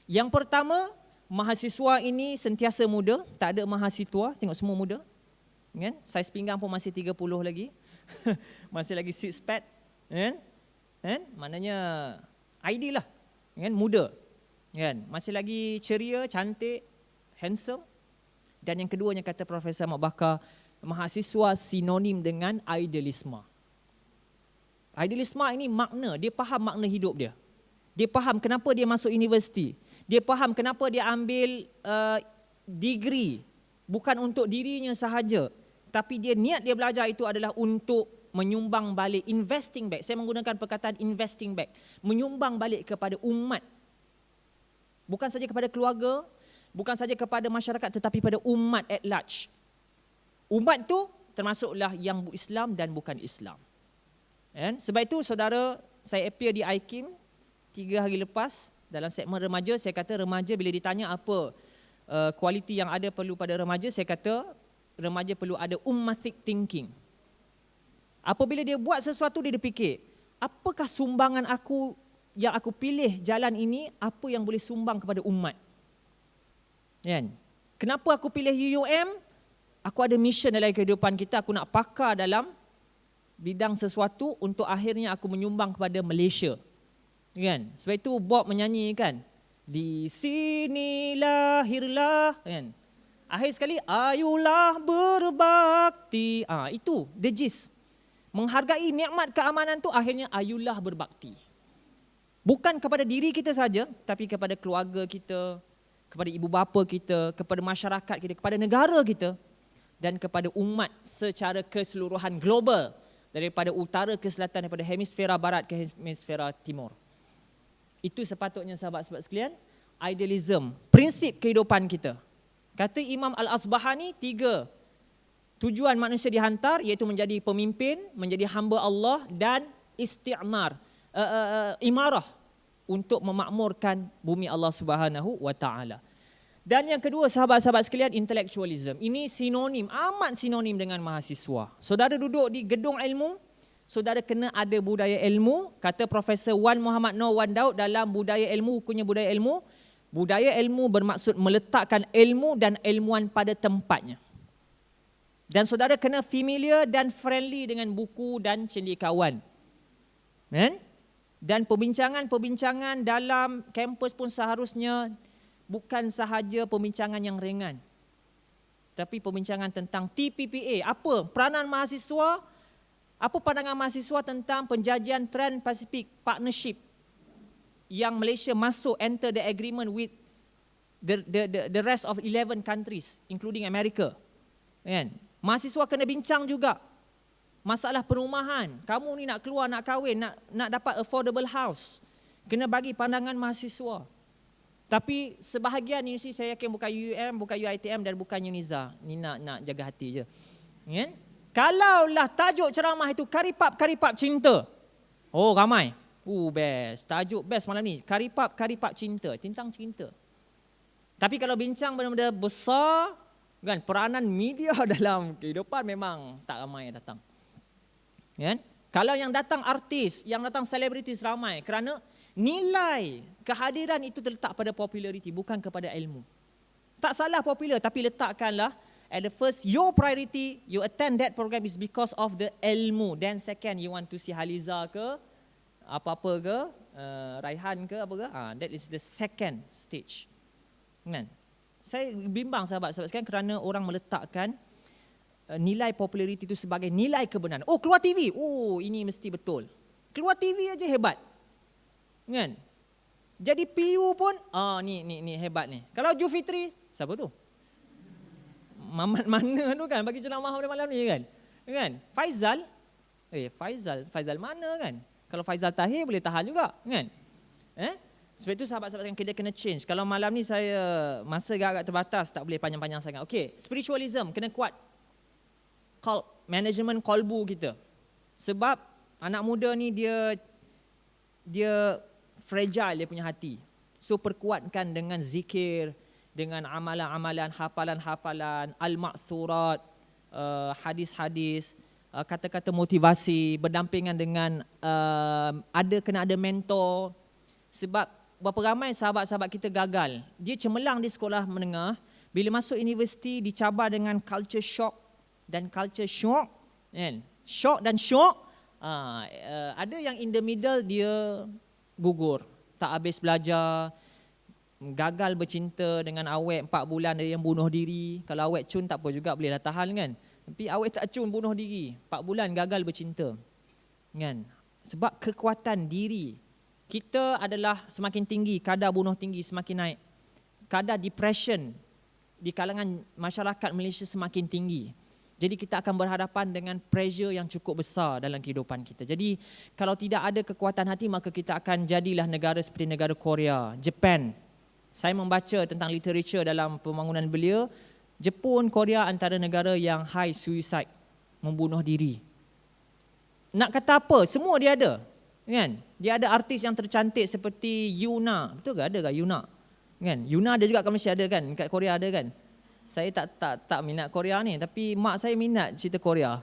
Yang pertama, mahasiswa ini sentiasa muda, tak ada mahasiswa, tengok semua muda. Kan? Saiz pinggang pun masih 30 lagi. Masih lagi six pack. Kan? Maknanya ideal lah. Kan? Muda. Kan? Masih lagi ceria, cantik, handsome. Dan yang keduanya kata Profesor Ahmad Bakar, mahasiswa sinonim dengan idealisme. Idealisme ini makna, dia faham makna hidup dia. Dia faham kenapa dia masuk universiti. Dia faham kenapa dia ambil degree. Bukan untuk dirinya sahaja. Tapi niat dia belajar itu adalah untuk menyumbang balik, investing back. Saya menggunakan perkataan investing back. Menyumbang balik kepada umat. Bukan saja kepada keluarga, bukan saja kepada masyarakat, tetapi pada umat at large. Umat tu termasuklah yang Islam dan bukan Islam. Sebab itu saudara, saya appear di IKIM 3 hari lepas dalam segmen remaja. Saya kata remaja bila ditanya apa kualiti yang ada perlu pada remaja, saya kata remaja perlu ada ummatic thinking. Apabila dia buat sesuatu, dia fikir, apakah sumbangan aku yang aku pilih jalan ini, apa yang boleh sumbang kepada umat? Kan? Kenapa aku pilih UUM? Aku ada mission dalam kehidupan kita, aku nak pakar dalam bidang sesuatu untuk akhirnya aku menyumbang kepada Malaysia. Kan? Sebab itu Bob menyanyi kan, di sini lahirlah, kan? Akhir sekali, ayulah berbakti. Itu the gist. Menghargai nikmat keamanan tu, akhirnya ayulah berbakti. Bukan kepada diri kita saja, tapi kepada keluarga kita, kepada ibu bapa kita, kepada masyarakat kita, kepada negara kita, dan kepada umat secara keseluruhan global, daripada utara ke selatan, daripada hemisfera barat ke hemisfera timur. Itu sepatutnya sahabat-sahabat sekalian, idealism, prinsip kehidupan kita. Kata Imam Al-Asbahani, 3 tujuan manusia dihantar, iaitu menjadi pemimpin, menjadi hamba Allah, dan isti'mar, imarah, untuk memakmurkan bumi Allah Subhanahu wa taala. Dan yang kedua sahabat-sahabat sekalian, intellectualism. Ini sinonim, amat sinonim dengan mahasiswa. Saudara duduk di gedung ilmu, saudara kena ada budaya ilmu. Kata Profesor Wan Muhammad Noor Wan Daud dalam Budaya Ilmu, bukunya Budaya Ilmu, budaya ilmu bermaksud meletakkan ilmu dan ilmuwan pada tempatnya. Dan saudara kena familiar dan friendly dengan buku dan cendekiawan. Dan perbincangan-perbincangan dalam kampus pun seharusnya bukan sahaja perbincangan yang ringan, tapi perbincangan tentang TPPA. Apa peranan mahasiswa Apa pandangan mahasiswa tentang penjajian Trans-Pacific Partnership yang Malaysia masuk enter the agreement with the rest of 11 countries including America? Kan? Mahasiswa kena bincang juga. Masalah perumahan, kamu ni nak keluar, nak kahwin, nak dapat affordable house, kena bagi pandangan mahasiswa. Tapi sebahagian universiti, saya yakin bukan UUM, bukan UiTM dan bukan UNIZA, ni nak jaga hati je. Kan? Kalaulah tajuk ceramah itu karipap cinta. Oh ramai. Best. Tajuk best malam ni. Karipap cinta. Tentang cinta. Tapi kalau bincang benda-benda besar, kan, peranan media dalam kehidupan memang tak ramai yang datang. Kan? Kalau yang datang artis, yang datang selebritis ramai kerana nilai kehadiran itu terletak pada populariti, bukan kepada ilmu. Tak salah popular, tapi letakkanlah at the first, your priority, you attend that program is because of the ilmu. Then second, you want to see Haliza ke, apa-apa ke, Raihan ke, apa ke. That is the second stage. Kan? Saya bimbang sahabat-sahabat sekalian kerana orang meletakkan nilai populariti itu sebagai nilai kebenaran. Oh, keluar TV. Oh, ini mesti betul. Keluar TV aja hebat. Kan? Jadi PU pun, ni hebat ni. Kalau Jufitri, siapa tu? Mamat mana tu kan bagi ceramah pada malam ni kan? Kan? Faizal mana kan? Kalau Faizal Tahir boleh tahan juga kan? Sebab itu sahabat-sahabat yang kita kena change. Kalau malam ni saya masa agak terbatas, tak boleh panjang-panjang sangat. Okey, spiritualism kena kuat. Management kolbu kita. Sebab anak muda ni dia fragile dia punya hati. So perkuatkan dengan zikir, dengan amalan-amalan, hafalan-hafalan, al-ma'thurat, hadis-hadis, kata-kata motivasi, berdampingan dengan kena ada mentor. Sebab berapa ramai sahabat-sahabat kita gagal. Dia cemerlang di sekolah menengah, bila masuk universiti dicabar dengan culture shock dan culture shock. Kan? Shock dan shock. Ada yang in the middle dia gugur, tak habis belajar, gagal bercinta dengan awet 4 bulan, ada yang bunuh diri. Kalau awet cun tak apa juga, bolehlah tahan kan. Tapi awet tak cun bunuh diri, 4 bulan gagal bercinta. Kan? Sebab kekuatan diri kita adalah semakin tinggi, kadar bunuh tinggi semakin naik. Kadar depression di kalangan masyarakat Malaysia semakin tinggi. Jadi kita akan berhadapan dengan pressure yang cukup besar dalam kehidupan kita. Jadi kalau tidak ada kekuatan hati, maka kita akan jadilah negara seperti negara Korea, Japan. Saya membaca tentang literature dalam pembangunan belia, Jepun, Korea antara negara yang high suicide, membunuh diri. Nak kata apa? Semua dia ada. Kan? Dia ada artis yang tercantik seperti Yuna. Betul ke? Ada ke Yuna? Kan? Yuna ada juga kat Malaysia ada kan? Kat Korea ada kan? Saya tak minat Korea ni, tapi mak saya minat cerita Korea.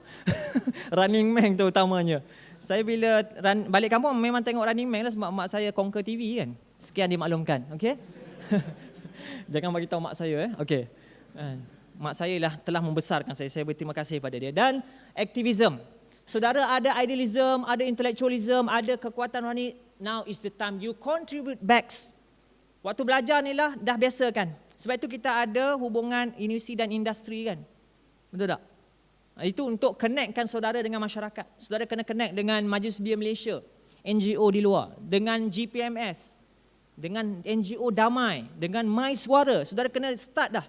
Running Man tu utamanya. Saya bila balik kampung memang tengok Running Man lah sebab mak saya conquer TV kan. Sekian dimaklumkan, okey? Jangan bagi tahu mak saya okey. Mak saya lah telah membesarkan saya. Saya berterima kasih pada dia. Dan aktivism. Saudara, ada idealism, ada intellectualism, ada kekuatan rohani. Now is the time you contribute back. Waktu belajar ni lah dah biasa kan. Sebab itu kita ada hubungan universiti dan industri kan. Betul tak? Itu untuk connectkan saudara dengan masyarakat. Saudara kena connect dengan Majlis Belia Malaysia, NGO di luar, dengan GPMS, dengan NGO Damai, dengan My Suara. Saudara kena start dah.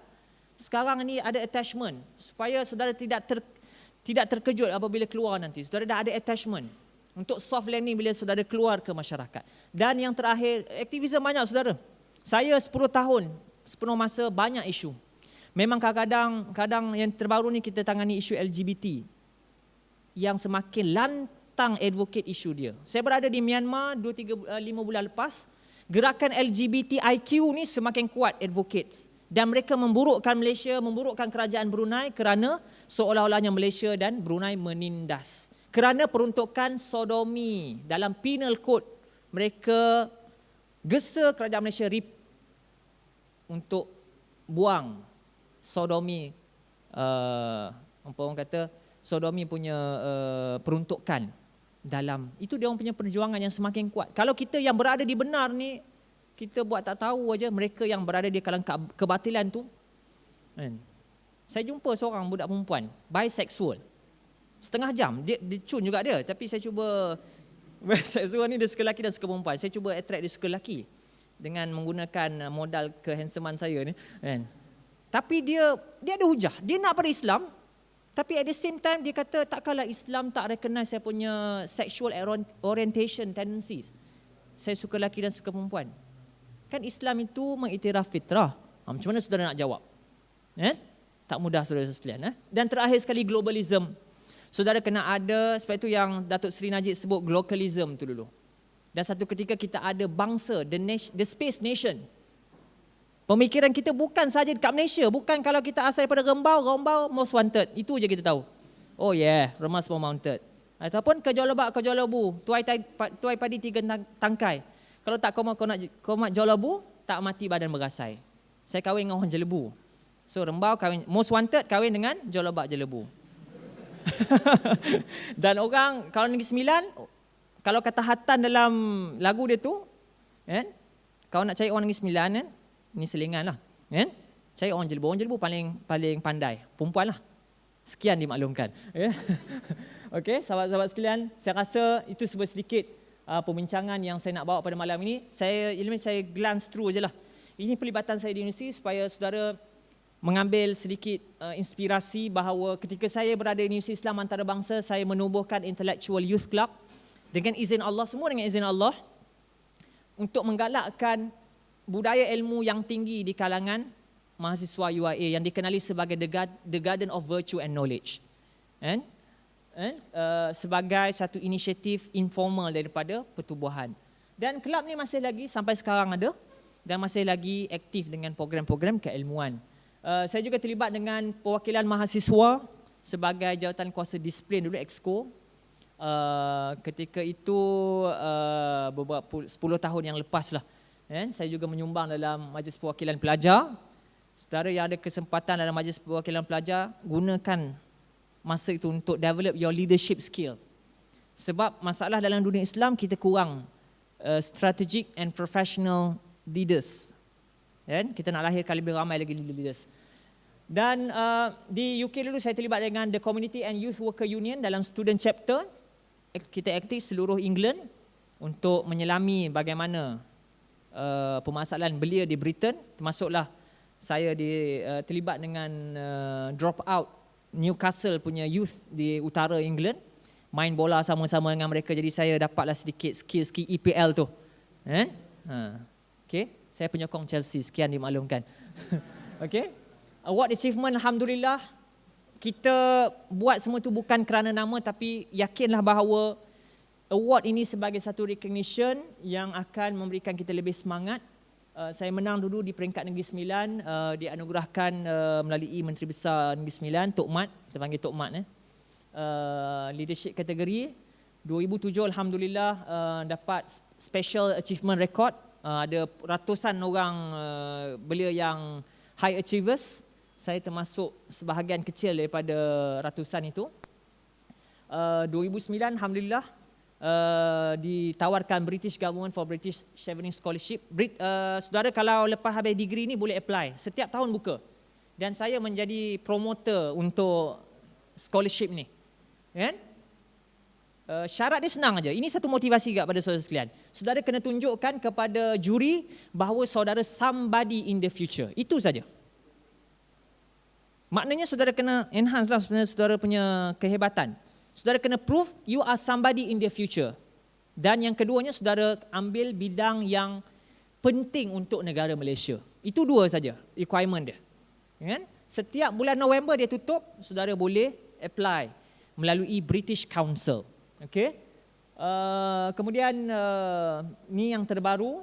Sekarang ni ada attachment supaya saudara tidak terkejut apabila keluar nanti. Saudara dah ada attachment untuk soft landing bila saudara keluar ke masyarakat. Dan yang terakhir, aktivisme banyak saudara. Saya 10 tahun, sepenuh masa banyak isu. Memang kadang yang terbaru ni kita tangani isu LGBT yang semakin lantang advocate isu dia. Saya berada di Myanmar 5 bulan lepas. Gerakan LGBTIQ ni semakin kuat advocates. Dan mereka memburukkan Malaysia, memburukkan kerajaan Brunei kerana seolah-olahnya Malaysia dan Brunei menindas. Kerana peruntukan sodomi dalam penal code, mereka gesa kerajaan Malaysia untuk buang sodomi, apa orang kata, sodomi punya peruntukan dalam. Itu dia orang punya perjuangan yang semakin kuat. Kalau kita yang berada di benar ni, kita buat tak tahu aja, mereka yang berada di kalangan kebatilan tu. Kan? Saya jumpa seorang budak perempuan, bisexual. setengah jam. Dia cun juga dia, tapi saya cuba saya suruh ni dia suka lelaki dan suka perempuan. Saya cuba attract dia suka lelaki dengan menggunakan modal kehandsomean saya ni, kan. Tapi dia ada hujah. Dia nak pada Islam, tapi at the same time dia kata takkanlah Islam tak recognize saya punya sexual orientation tendencies. Saya suka lelaki dan suka perempuan. Kan Islam itu mengiktiraf fitrah. Macam mana saudara nak jawab? Tak mudah saudara sekalian. Dan terakhir sekali, globalism. Saudara kena ada, sebab itu yang Datuk Seri Najib sebut globalism tu dulu. Dan satu ketika kita ada bangsa, the space nation. Pemikiran kita bukan saja dekat Malaysia, bukan kalau kita asal daripada Rembau most wanted. Itu je kita tahu. Oh yeah, Remas more wanted. Ataupun kejual lebak, kejual lebu, tuai padi 3 tangkai. Kalau tak komat jual lebu, tak mati badan berasai. Saya kahwin dengan orang Jelebu. So Rembau kahwin, most wanted kahwin dengan jual lebak Jelebu. Dan orang kalau Negeri Sembilan, kalau kata Hatan dalam lagu dia tu, kan, kalau nak cari orang Negeri Sembilan, kan, ni selingan lah, kan, cari orang Jelebu paling pandai, perempuan lah. Sekian dimaklumkan. Okey, sahabat-sahabat sekalian, saya rasa itu sebuah sedikit perbincangan yang saya nak bawa pada malam ini. Saya glance through je lah. Ini pelibatan saya di universiti supaya saudara mengambil sedikit inspirasi bahawa ketika saya berada di Universiti Islam Antarabangsa, saya menubuhkan Intellectual Youth Club dengan izin Allah, semua dengan izin Allah, untuk menggalakkan budaya ilmu yang tinggi di kalangan mahasiswa UIA yang dikenali sebagai the Garden of Virtue and Knowledge. Sebagai satu inisiatif informal daripada pertubuhan. Dan kelab ni masih lagi sampai sekarang ada dan masih lagi aktif dengan program-program keilmuan. Saya juga terlibat dengan perwakilan mahasiswa sebagai jawatan kuasa disiplin dulu, Exco. Ketika itu beberapa 10 tahun yang lepas lah. Saya juga menyumbang dalam Majlis Perwakilan Pelajar. Saudara yang ada kesempatan dalam Majlis Perwakilan Pelajar, gunakan masa itu untuk develop your leadership skill. Sebab masalah dalam dunia Islam, kita kurang strategic and professional leaders. Kita nak lahirkan lebih ramai lagi leaders. Dan di UK dulu saya terlibat dengan The Community and Youth Worker Union dalam student chapter. Kita aktif seluruh England untuk menyelami bagaimana permasalahan belia di Britain. Termasuklah saya terlibat dengan drop out Newcastle punya youth di utara England. Main bola sama-sama dengan mereka, jadi saya dapatlah sedikit skill EPL tu. Okay. Saya penyokong Chelsea, sekian dimaklumkan. Okay. Award achievement, Alhamdulillah. Kita buat semua itu bukan kerana nama, tapi yakinlah bahawa award ini sebagai satu recognition yang akan memberikan kita lebih semangat. Saya menang dulu di peringkat Negeri Sembilan, dianugerahkan melalui Menteri Besar Negeri Sembilan, Tok Mat, kita panggil Tok Mat. Leadership kategori. 2007 Alhamdulillah dapat Special Achievement Record. Ada ratusan orang belia yang high achievers. Saya termasuk sebahagian kecil daripada ratusan itu. 2009 Alhamdulillah ditawarkan British Government for British Chevening Scholarship. Saudara kalau lepas habis degree ni boleh apply. Setiap tahun buka. Dan saya menjadi promoter untuk scholarship ni. Kan? Syarat dia senang aja. Ini satu motivasi juga pada saudara sekalian. Saudara kena tunjukkan kepada juri bahawa saudara somebody in the future. Itu saja. Maknanya saudara kena enhance lah sebenarnya saudara punya kehebatan. Saudara kena prove you are somebody in the future. Dan yang keduanya, saudara ambil bidang yang penting untuk negara Malaysia. Itu dua saja requirement dia. Kan? Setiap bulan November dia tutup, saudara boleh apply melalui British Council. Okay. Kemudian ni yang terbaru,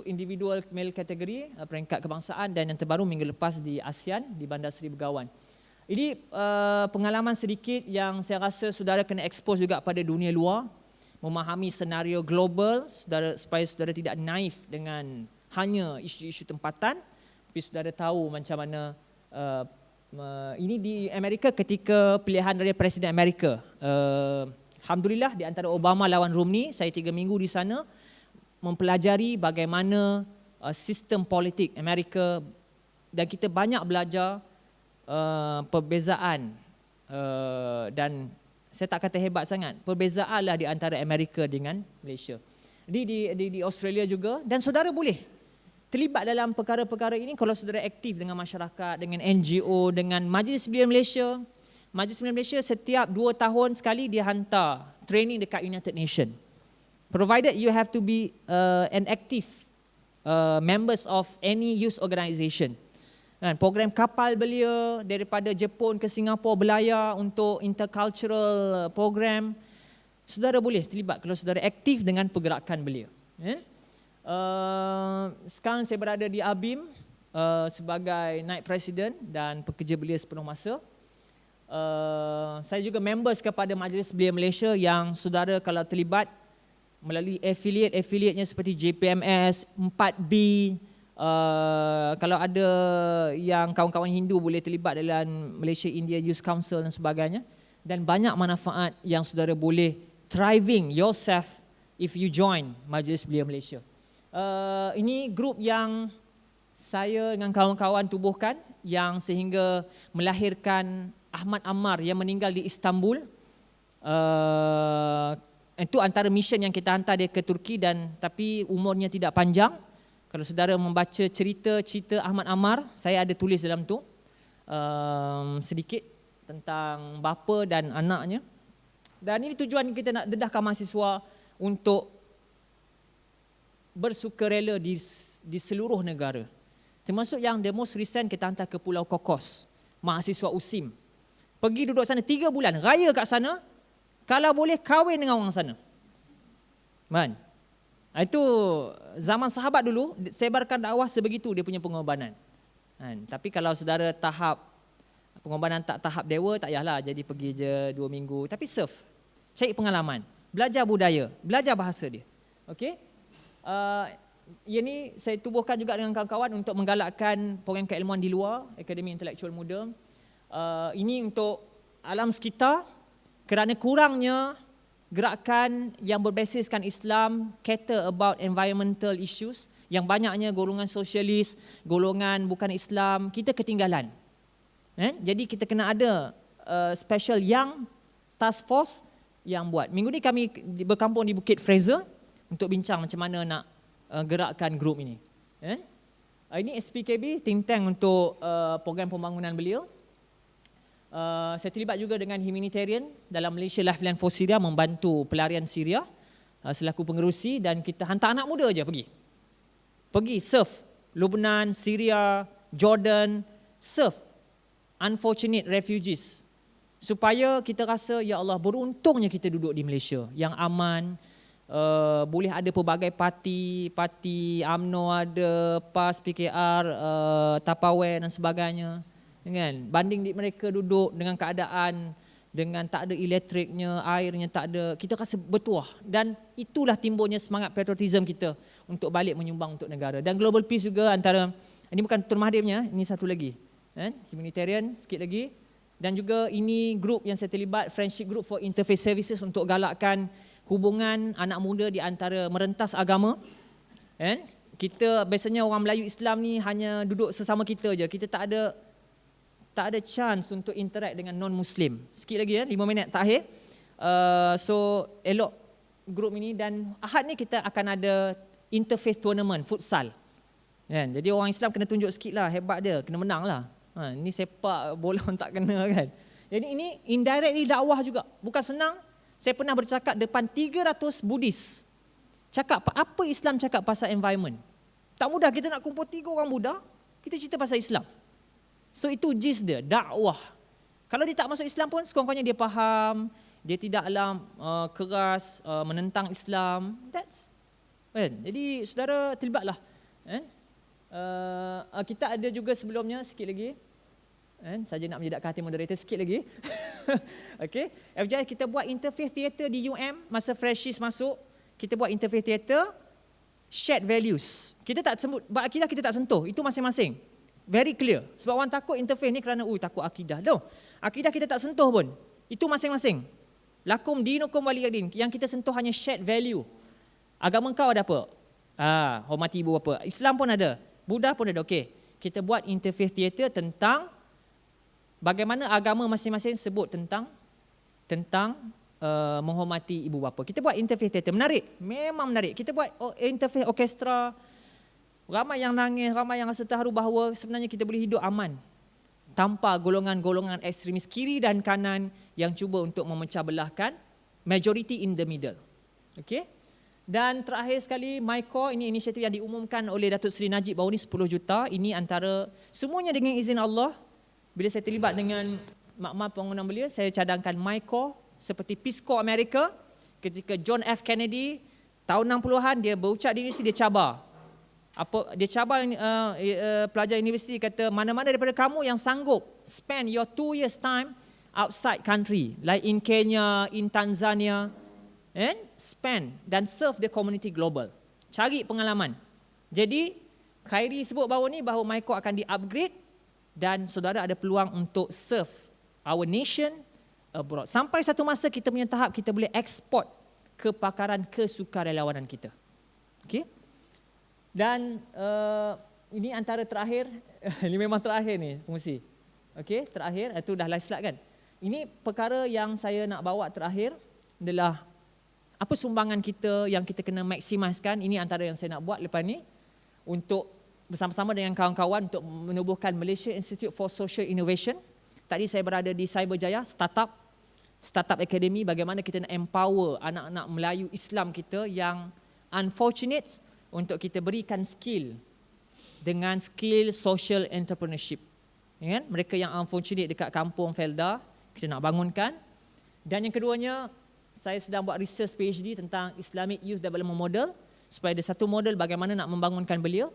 individual male category, peringkat kebangsaan, dan yang terbaru minggu lepas di ASEAN di Bandar Seri Begawan. Ini pengalaman sedikit yang saya rasa saudara kena expose juga pada dunia luar, memahami senario global supaya saudara tidak naif dengan hanya isu-isu tempatan, tapi saudara tahu macam mana. Ini di Amerika ketika pilihan dari Presiden Amerika. Alhamdulillah di antara Obama lawan Romney, saya 3 minggu di sana mempelajari bagaimana sistem politik Amerika, dan kita banyak belajar perbezaan dan saya tak kata hebat sangat. Perbezaan lah di antara Amerika dengan Malaysia. Di Australia juga, dan saudara boleh terlibat dalam perkara-perkara ini kalau saudara aktif dengan masyarakat, dengan NGO, dengan Majlis Belia Malaysia. Majlis Belia Malaysia setiap 2 tahun sekali dia hantar training dekat United Nations. Provided you have to be an active members of any youth organisation. Program kapal belia daripada Jepun ke Singapura berlayar untuk intercultural program. Saudara boleh terlibat kalau saudara aktif dengan pergerakan belia. Sekarang saya berada di ABIM sebagai naib presiden dan pekerja belia sepenuh masa. Saya juga members kepada Majlis Belia Malaysia yang saudara kalau terlibat melalui affiliate-affiliatenya seperti JPMS, 4B, kalau ada yang kawan-kawan Hindu boleh terlibat dalam Malaysia India Youth Council dan sebagainya. Dan banyak manfaat yang saudara boleh thriving yourself if you join Majlis Belia Malaysia. Ini grup yang saya dengan kawan-kawan tubuhkan yang sehingga melahirkan Ahmad Ammar yang meninggal di Istanbul. Itu antara mission yang kita hantar dia ke Turki, dan tapi umurnya tidak panjang. Kalau saudara membaca cerita Ahmad Ammar, saya ada tulis dalam tu sedikit tentang bapa dan anaknya. Dan ini tujuan kita nak dedahkan mahasiswa untuk bersukarela di seluruh negara. Termasuk yang the most recent kita hantar ke Pulau Kokos, mahasiswa USIM. Pergi duduk sana 3 bulan, raya kat sana, kalau boleh kahwin dengan orang sana. Itu zaman sahabat dulu, sebarkan dakwah sebegitu dia punya pengorbanan. Tapi kalau saudara tahap pengorbanan tak tahap dewa, tak payahlah, jadi pergi je 2 minggu. Tapi serve, cari pengalaman, belajar budaya, belajar bahasa dia. Okey? Ini saya tubuhkan juga dengan kawan-kawan untuk menggalakkan program keilmuan di luar, Akademi Intelektual Muda. Ini untuk alam sekitar, kerana kurangnya gerakan yang berbasiskan Islam cater about environmental issues, yang banyaknya golongan sosialis, golongan bukan Islam, kita ketinggalan. Jadi kita kena ada special young task force yang buat. Minggu ni kami berkampung di Bukit Fraser untuk bincang macam mana nak gerakkan grup ini. Ini SPKB, think tank untuk program pembangunan beliau. Saya terlibat juga dengan humanitarian dalam Malaysia Lifeline for Syria, membantu pelarian Syria selaku pengerusi, dan kita hantar anak muda je pergi serve Lebanon, Syria, Jordan, serve unfortunate refugees, supaya kita rasa ya Allah beruntungnya kita duduk di Malaysia yang aman. Boleh ada pelbagai parti UMNO ada, PAS, PKR, Tupperware dan sebagainya, kan? Banding di mereka duduk dengan keadaan dengan tak ada elektriknya, airnya tak ada, kita rasa bertuah, dan itulah timbulnya semangat patriotism kita untuk balik menyumbang untuk negara. Dan Global Peace juga antara, ini bukan Tun Mahathir punya, ini satu lagi, humanitarian sikit lagi. Dan juga ini grup yang saya terlibat, Friendship Group for Interfaith Services, untuk galakkan hubungan anak muda di antara merentas agama. Kita biasanya orang Melayu Islam ni hanya duduk sesama kita je, kita tak ada chance untuk interact dengan non-Muslim. Sikit lagi 5 minit terakhir. So elok grup ini, dan Ahad ni kita akan ada interfaith tournament futsal. Jadi orang Islam kena tunjuk sikit lah, hebat dia, kena menang lah. Ini sepak bola tak kena kan. Jadi ini indirectly dakwah juga, bukan senang. Saya pernah bercakap depan 300 Buddhis. Cakap apa Islam cakap pasal environment. Tak mudah kita nak kumpul 3 orang Buddha, kita cerita pasal Islam. So itu jis dia, dakwah. Kalau dia tak masuk Islam pun sekurang-kurangnya dia faham, dia tidaklah keras menentang Islam. Jadi saudara terlibatlah. Kita ada juga sebelumnya sikit lagi. Saja nak menyedapkan hati moderator sikit lagi. Okay. FJS kita buat interfaith theater di UM masa freshies masuk. Kita buat interfaith theater, shared values. Kita tak sebut akidah, kita tak sentuh. Itu masing-masing. Very clear. Sebab orang takut interfaith ni kerana takut akidah. No. Akidah kita tak sentuh pun. Itu masing-masing. Lakum dinukum waliyadin. Yang kita sentuh hanya shared value. Agama kau ada apa? Hormati ibu bapa. Islam pun ada. Buddha pun ada. Okey. Kita buat interfaith theater tentang bagaimana agama masing-masing sebut tentang tentang menghormati ibu bapa. Kita buat interfaith theater, menarik, memang menarik. Kita buat interfaith orkestra, ramai yang nangis, ramai yang rasa terharu bahawa sebenarnya kita boleh hidup aman tanpa golongan-golongan ekstremis kiri dan kanan yang cuba untuk memecah belahkan majority in the middle. Okey? Dan terakhir sekali, MyCore, ini inisiatif yang diumumkan oleh Datuk Seri Najib baru ni 10 juta. Ini antara semuanya dengan izin Allah. Bila saya terlibat dengan makmal pembangunan belia, saya cadangkan MyCore seperti Peace Corps Amerika. Ketika John F. Kennedy tahun 60-an dia berucap di universiti, dia cabar. Dia cabar pelajar universiti, kata mana-mana daripada kamu yang sanggup spend your 2 years time outside country, like in Kenya, in Tanzania, and spend dan serve the community global. Cari pengalaman. Jadi Khairi sebut baru ni bahawa MyCore akan di-upgrade dan saudara ada peluang untuk serve our nation abroad. Sampai satu masa kita punya tahap kita boleh ekspor kepakaran kesukarelawanan kita. Okey? Dan ini antara terakhir, ini memang terakhir ni pengurusi. Okey, terakhir, itu dah last slide kan. Ini perkara yang saya nak bawa terakhir adalah apa sumbangan kita yang kita kena maksimaskan. Ini antara yang saya nak buat lepas ni untuk bersama-sama dengan kawan-kawan untuk menubuhkan Malaysia Institute for Social Innovation. Tadi saya berada di Cyberjaya, Startup Academy, bagaimana kita nak empower anak-anak Melayu Islam kita yang unfortunate untuk kita berikan skill dengan skill social entrepreneurship. Ya kan? Mereka yang unfortunate dekat kampung Felda, kita nak bangunkan. Dan yang keduanya, saya sedang buat research PhD tentang Islamic Youth Development Model, supaya ada satu model bagaimana nak membangunkan belia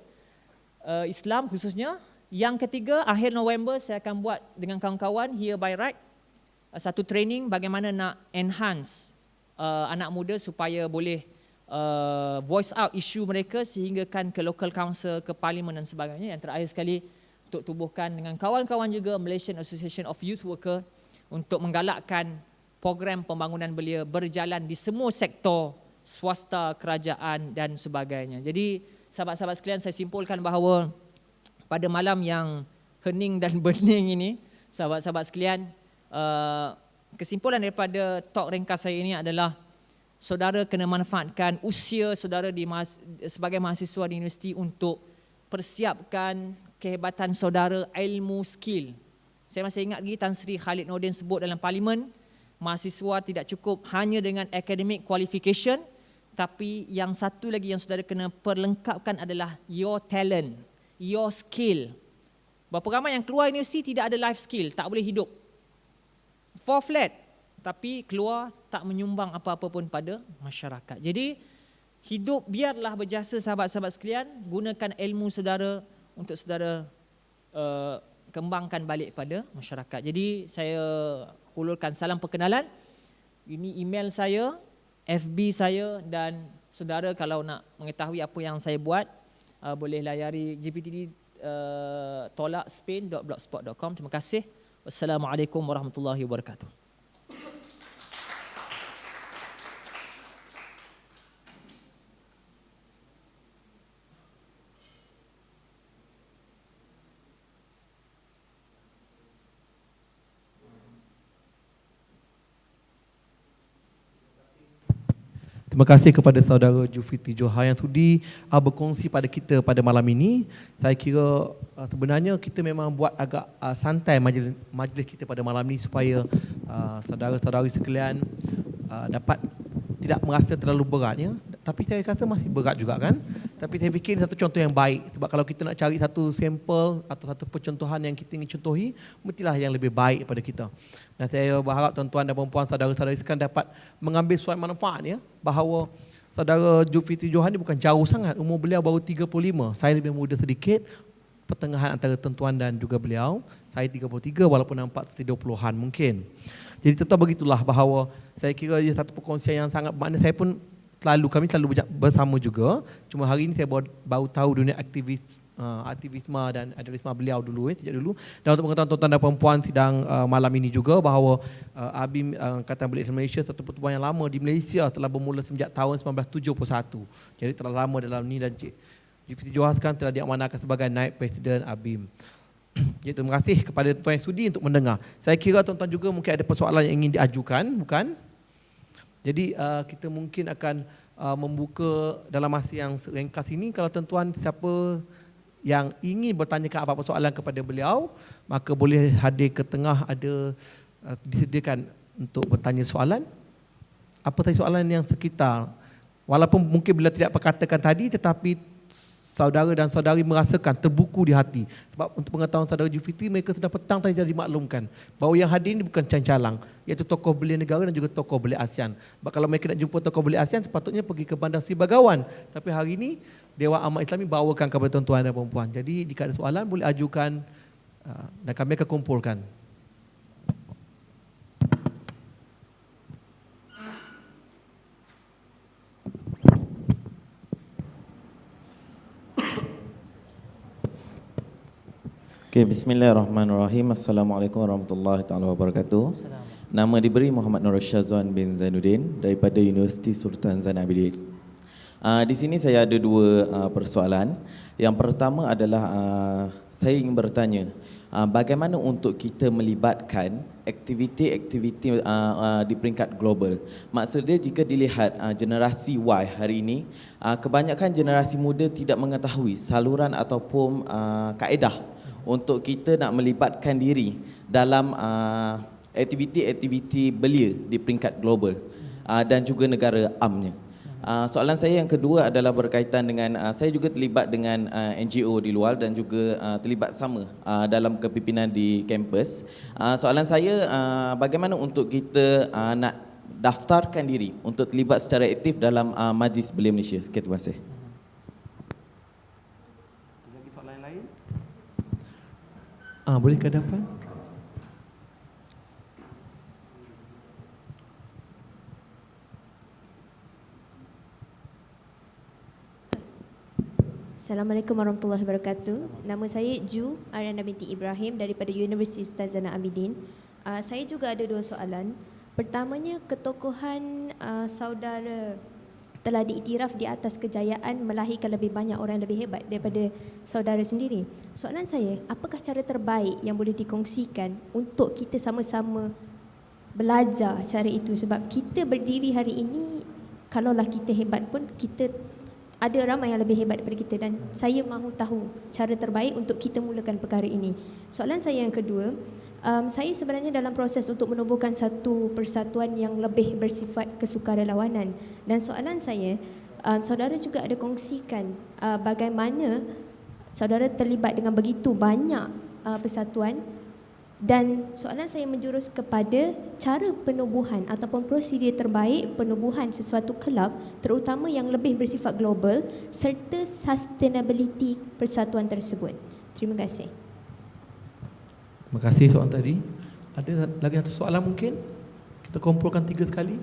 Islam khususnya. Yang ketiga, akhir November saya akan buat dengan kawan-kawan Here by Right satu training bagaimana nak enhance anak muda supaya boleh voice out isu mereka sehinggakan ke local council, ke parlimen dan sebagainya. Yang terakhir sekali, untuk tubuhkan dengan kawan-kawan juga Malaysian Association of Youth Worker untuk menggalakkan program pembangunan belia berjalan di semua sektor swasta, kerajaan dan sebagainya. Jadi sahabat-sahabat sekalian, saya simpulkan bahawa pada malam yang hening dan bening ini, sahabat-sahabat sekalian, kesimpulan daripada talk ringkas saya ini adalah saudara kena manfaatkan usia saudara sebagai mahasiswa di universiti untuk persiapkan kehebatan saudara, ilmu, skill. Saya masih ingat lagi Tan Sri Khalid Nordin sebut dalam parlimen, mahasiswa tidak cukup hanya dengan academic qualification, tapi yang satu lagi yang saudara kena perlengkapkan adalah your talent, your skill. Berapa ramai yang keluar universiti tidak ada life skill, tak boleh hidup. For flat, tapi keluar tak menyumbang apa-apa pun pada masyarakat. Jadi hidup biarlah berjasa sahabat-sahabat sekalian, gunakan ilmu saudara untuk saudara kembangkan balik pada masyarakat. Jadi saya hulurkan salam perkenalan. Ini email saya, FB saya, dan saudara kalau nak mengetahui apa yang saya buat, boleh layari GPTD tolakspain.blogspot.com. Terima kasih. Wassalamualaikum warahmatullahi wabarakatuh. Terima kasih kepada saudara Julfitri Johar yang sudi berkongsi pada kita pada malam ini. Saya kira sebenarnya kita memang buat agak santai majlis kita pada malam ini supaya saudara-saudari sekalian dapat tidak merasa terlalu berat, ya. Tapi saya rasa masih berat juga kan. Tapi saya fikir satu contoh yang baik, sebab kalau kita nak cari satu sampel atau satu percontohan yang kita ingin contohi, mestilah yang lebih baik pada kita. Dan saya berharap tuan-tuan dan puan-puan, saudara-saudari sekalian dapat mengambil suatu manfaat, ya, bahawa saudara Julfitri Johar ni bukan jauh sangat, umur beliau baru 35. Saya lebih muda sedikit, pertengahan antara tuan-tuan dan juga beliau. Saya 33 walaupun nampak seperti 20-an mungkin. Jadi tetap begitulah bahawa saya kira ia satu perkongsian yang sangat bermakna. Saya pun kami selalu bersama juga. Cuma hari ini saya baru tahu dunia aktivisme dan idealisme beliau dulu, sejak dulu. Dan untuk mengetahui tuan-tuan dan perempuan sidang malam ini juga bahawa ABIM Angkatan Belia Islam Malaysia, satu pertubuhan yang lama di Malaysia, telah bermula sejak tahun 1971. Jadi telah lama dalam ni, dan Julfitri Johar sekarang telah diamanahkan sebagai naib presiden ABIM. Ya, terima kasih kepada tuan yang sudi untuk mendengar. Saya kira tuan-tuan juga mungkin ada persoalan yang ingin diajukan, bukan? Jadi kita mungkin akan membuka dalam masa yang ringkas ini. Kalau tuan-tuan siapa yang ingin bertanyakan apa-apa soalan kepada beliau, maka boleh hadir ke tengah, ada disediakan untuk bertanya soalan. Apa tadi soalan yang sekitar? Walaupun mungkin beliau tidak perkatakan tadi, tetapi saudara dan saudari merasakan terbuku di hati. Sebab untuk pengetahuan saudara Julfitri, mereka sudah petang tadi dah dimaklumkan bahawa yang hadir ini bukan cancalang, iaitu tokoh belia negara dan juga tokoh belia ASEAN. Sebab kalau mereka nak jumpa tokoh belia ASEAN, sepatutnya pergi ke Bandar Seri Begawan. Tapi hari ini Dewan Amat Islami bawakan kepada tuan-tuan dan puan-puan. Jadi jika ada soalan boleh ajukan dan kami akan kumpulkan. Okay, bismillahirrahmanirrahim. Assalamualaikum warahmatullahi taala wabarakatuh. Nama diberi Muhammad Nur Syazwan bin Zainuddin daripada Universiti Sultan Zain Abidin. Di sini saya ada dua persoalan. Yang pertama adalah saya ingin bertanya, bagaimana untuk kita melibatkan aktiviti-aktiviti di peringkat global. Maksudnya jika dilihat generasi Y hari ini, kebanyakan generasi muda tidak mengetahui saluran ataupun kaedah untuk kita nak melibatkan diri dalam aktiviti-aktiviti belia di peringkat global dan juga negara amnya. Soalan saya yang kedua adalah berkaitan dengan saya juga terlibat dengan NGO di luar dan juga terlibat sama dalam kepimpinan di kampus. Soalan saya, bagaimana untuk kita nak daftarkan diri untuk terlibat secara aktif dalam Majlis Belia Malaysia. Sekian, terima kasih. Lagi soalan lain? Boleh ke hadapan? Assalamualaikum warahmatullahi wabarakatuh. Nama saya Ju Ariana binti Ibrahim daripada Universiti Sultan Zainal Abidin. Saya juga ada dua soalan. Pertamanya, ketokohan saudara telah diiktiraf di atas kejayaan melahirkan lebih banyak orang yang lebih hebat daripada saudara sendiri. Soalan saya, apakah cara terbaik yang boleh dikongsikan untuk kita sama-sama belajar cara itu? Sebab kita berdiri hari ini, kalaulah kita hebat pun, kita ada ramai yang lebih hebat daripada kita, dan saya mahu tahu cara terbaik untuk kita mulakan perkara ini. Soalan saya yang kedua, saya sebenarnya dalam proses untuk menubuhkan satu persatuan yang lebih bersifat kesukarelawanan, dan soalan saya, saudara juga ada kongsikan bagaimana saudara terlibat dengan begitu banyak persatuan, dan soalan saya menjurus kepada cara penubuhan ataupun prosedur terbaik penubuhan sesuatu kelab, terutama yang lebih bersifat global, serta sustainability persatuan tersebut. Terima kasih. Terima kasih soalan tadi. Ada lagi satu soalan mungkin? Kita kumpulkan 3 sekali.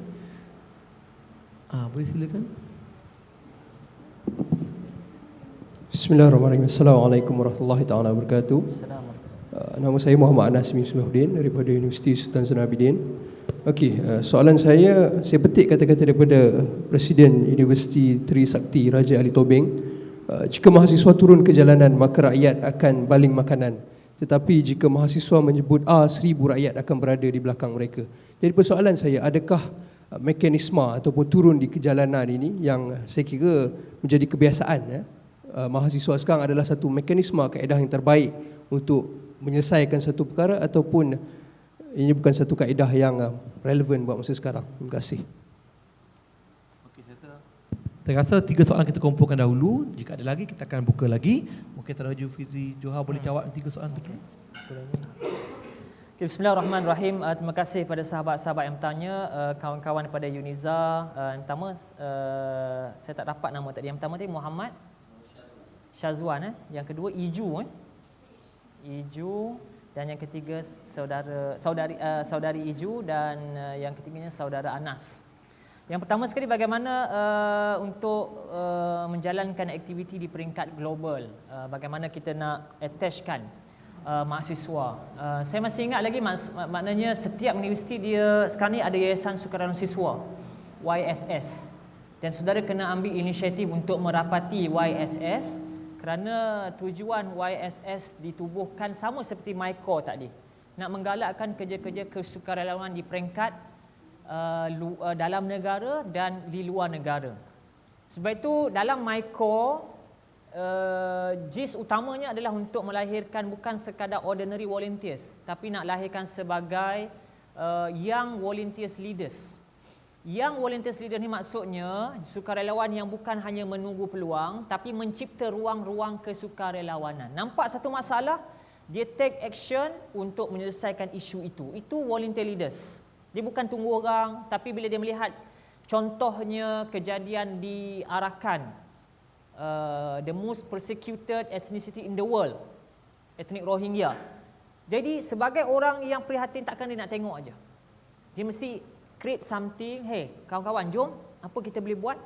Boleh silakan. Bismillahirrahmanirrahim. Assalamualaikum warahmatullahi taala wabarakatuh. Nama saya Muhammad Anas bin Sulaihuddin daripada Universiti Sultan Zainal Abidin. Okey, soalan saya petik kata-kata daripada Presiden Universiti Trisakti Raja Ali Tobing. Jika mahasiswa turun ke jalanan, maka rakyat akan baling makanan. Tetapi jika mahasiswa menyebut A, 1000 rakyat akan berada di belakang mereka. Jadi persoalan saya, adakah mekanisme ataupun turun di kejalanan ini yang saya kira menjadi kebiasaan mahasiswa sekarang adalah satu mekanisme kaedah yang terbaik untuk menyelesaikan satu perkara, ataupun ini bukan satu kaedah yang relevan buat masa sekarang? Terima kasih. Saya rasa 3 soalan kita kumpulkan dahulu. Jika ada lagi, kita akan buka lagi. Mungkin Saudara Julfitri Johar boleh jawab 3 soalan itu. Okay, bismillahirrahmanirrahim. Terima kasih kepada sahabat-sahabat yang bertanya, kawan-kawan daripada Uniza. Yang pertama, saya tak dapat nama tadi. Yang pertama tadi Muhammad Syazwan. Yang kedua Iju. Iju, dan yang ketiga saudari Iju, dan yang ketiganya saudara Anas. Yang pertama sekali, bagaimana untuk menjalankan aktiviti di peringkat global, bagaimana kita nak attachkan mahasiswa. Saya masih ingat lagi, maknanya setiap universiti dia sekarang ni ada Yayasan Sukarelawan Siswa, YSS, dan saudara kena ambil inisiatif untuk merapati YSS. Kerana tujuan YSS ditubuhkan sama seperti MyCore tadi, nak menggalakkan kerja-kerja kesukarelawanan di peringkat dalam negara dan di luar negara. Sebab itu dalam MyCore, JIS utamanya adalah untuk melahirkan bukan sekadar ordinary volunteers, tapi nak lahirkan sebagai young volunteers leaders. Young volunteers leader ni maksudnya sukarelawan yang bukan hanya menunggu peluang tapi mencipta ruang-ruang kesukarelawanan. Nampak satu masalah, dia take action untuk menyelesaikan isu itu. Itu volunteer leaders. Dia bukan tunggu orang, tapi bila dia melihat contohnya kejadian di Arakan, the most persecuted ethnicity in the world, etnik Rohingya. Jadi sebagai orang yang prihatin, takkan dia nak tengok aja. Dia mesti create something. Hey, kawan-kawan, jom, apa kita boleh buat?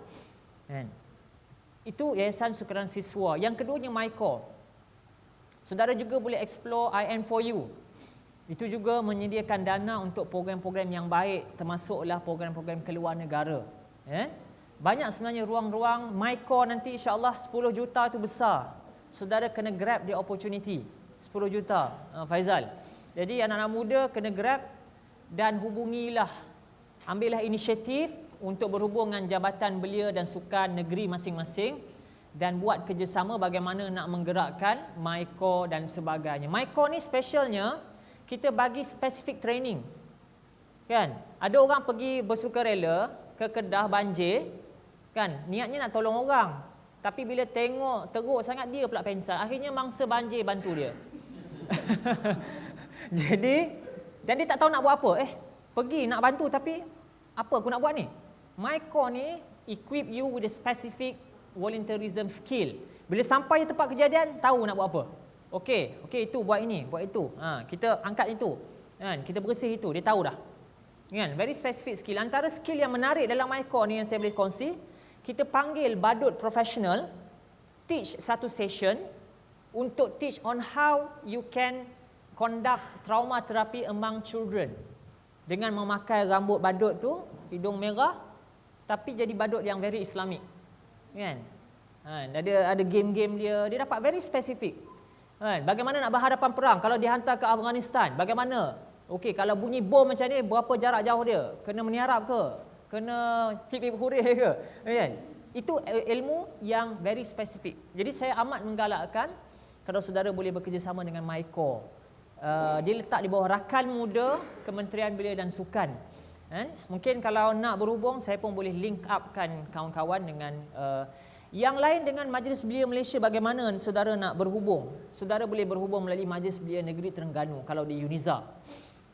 Kan? Itu Yayasan Sukarelawan Siswa. Yang keduanya MyCore. Saudara juga boleh explore IN4U. Itu juga menyediakan dana untuk program-program yang baik, termasuklah program-program keluar negara. Banyak sebenarnya ruang-ruang. MyCore nanti insya-Allah 10 juta itu besar. Saudara kena grab the opportunity. 10 juta, Faizal. Jadi anak-anak muda kena grab dan hubungilah, ambillah inisiatif untuk berhubung dengan Jabatan Belia dan Sukan Negeri masing-masing dan buat kerjasama bagaimana nak menggerakkan MyCore dan sebagainya. MyCore ni specialnya, kita bagi spesifik training. Kan? Ada orang pergi bersukarela ke Kedah banjir, kan? Niatnya nak tolong orang. Tapi bila tengok teruk sangat, dia pula pensel. Akhirnya mangsa banjir bantu dia. Jadi, dan dia tak tahu nak buat apa. Pergi nak bantu tapi apa aku nak buat ni? MyCore ni equip you with a specific volunteerism skill. Bila sampai tempat kejadian, tahu nak buat apa. Okey, itu buat ini, buat itu. Kita angkat itu. Kan? Kita bersih itu, dia tahu dah. Kan? Very specific skill. Antara skill yang menarik dalam MyCore ni yang saya boleh kongsi, kita panggil badut profesional teach satu session untuk teach on how you can conduct trauma therapy among children. Dengan memakai rambut badut tu, hidung merah, tapi jadi badut yang very Islamic. Kan? Ada game-game dia dapat very specific. Kan? Bagaimana nak berhadapan perang kalau dihantar ke Afghanistan? Bagaimana? Okey, kalau bunyi bom macam ni, berapa jarak jauh dia? Kena meniarap ke? Kena hip-hip hurih ke? Kan? Itu ilmu yang very specific. Jadi saya amat menggalakkan kalau saudara boleh bekerjasama dengan MyCore. Dia letak di bawah Rakan Muda Kementerian Belia dan Sukan. Mungkin kalau nak berhubung, saya pun boleh link upkan kawan-kawan dengan yang lain dengan Majlis Belia Malaysia. Bagaimana saudara nak berhubung? Saudara boleh berhubung melalui Majlis Belia Negeri Terengganu kalau di Uniza.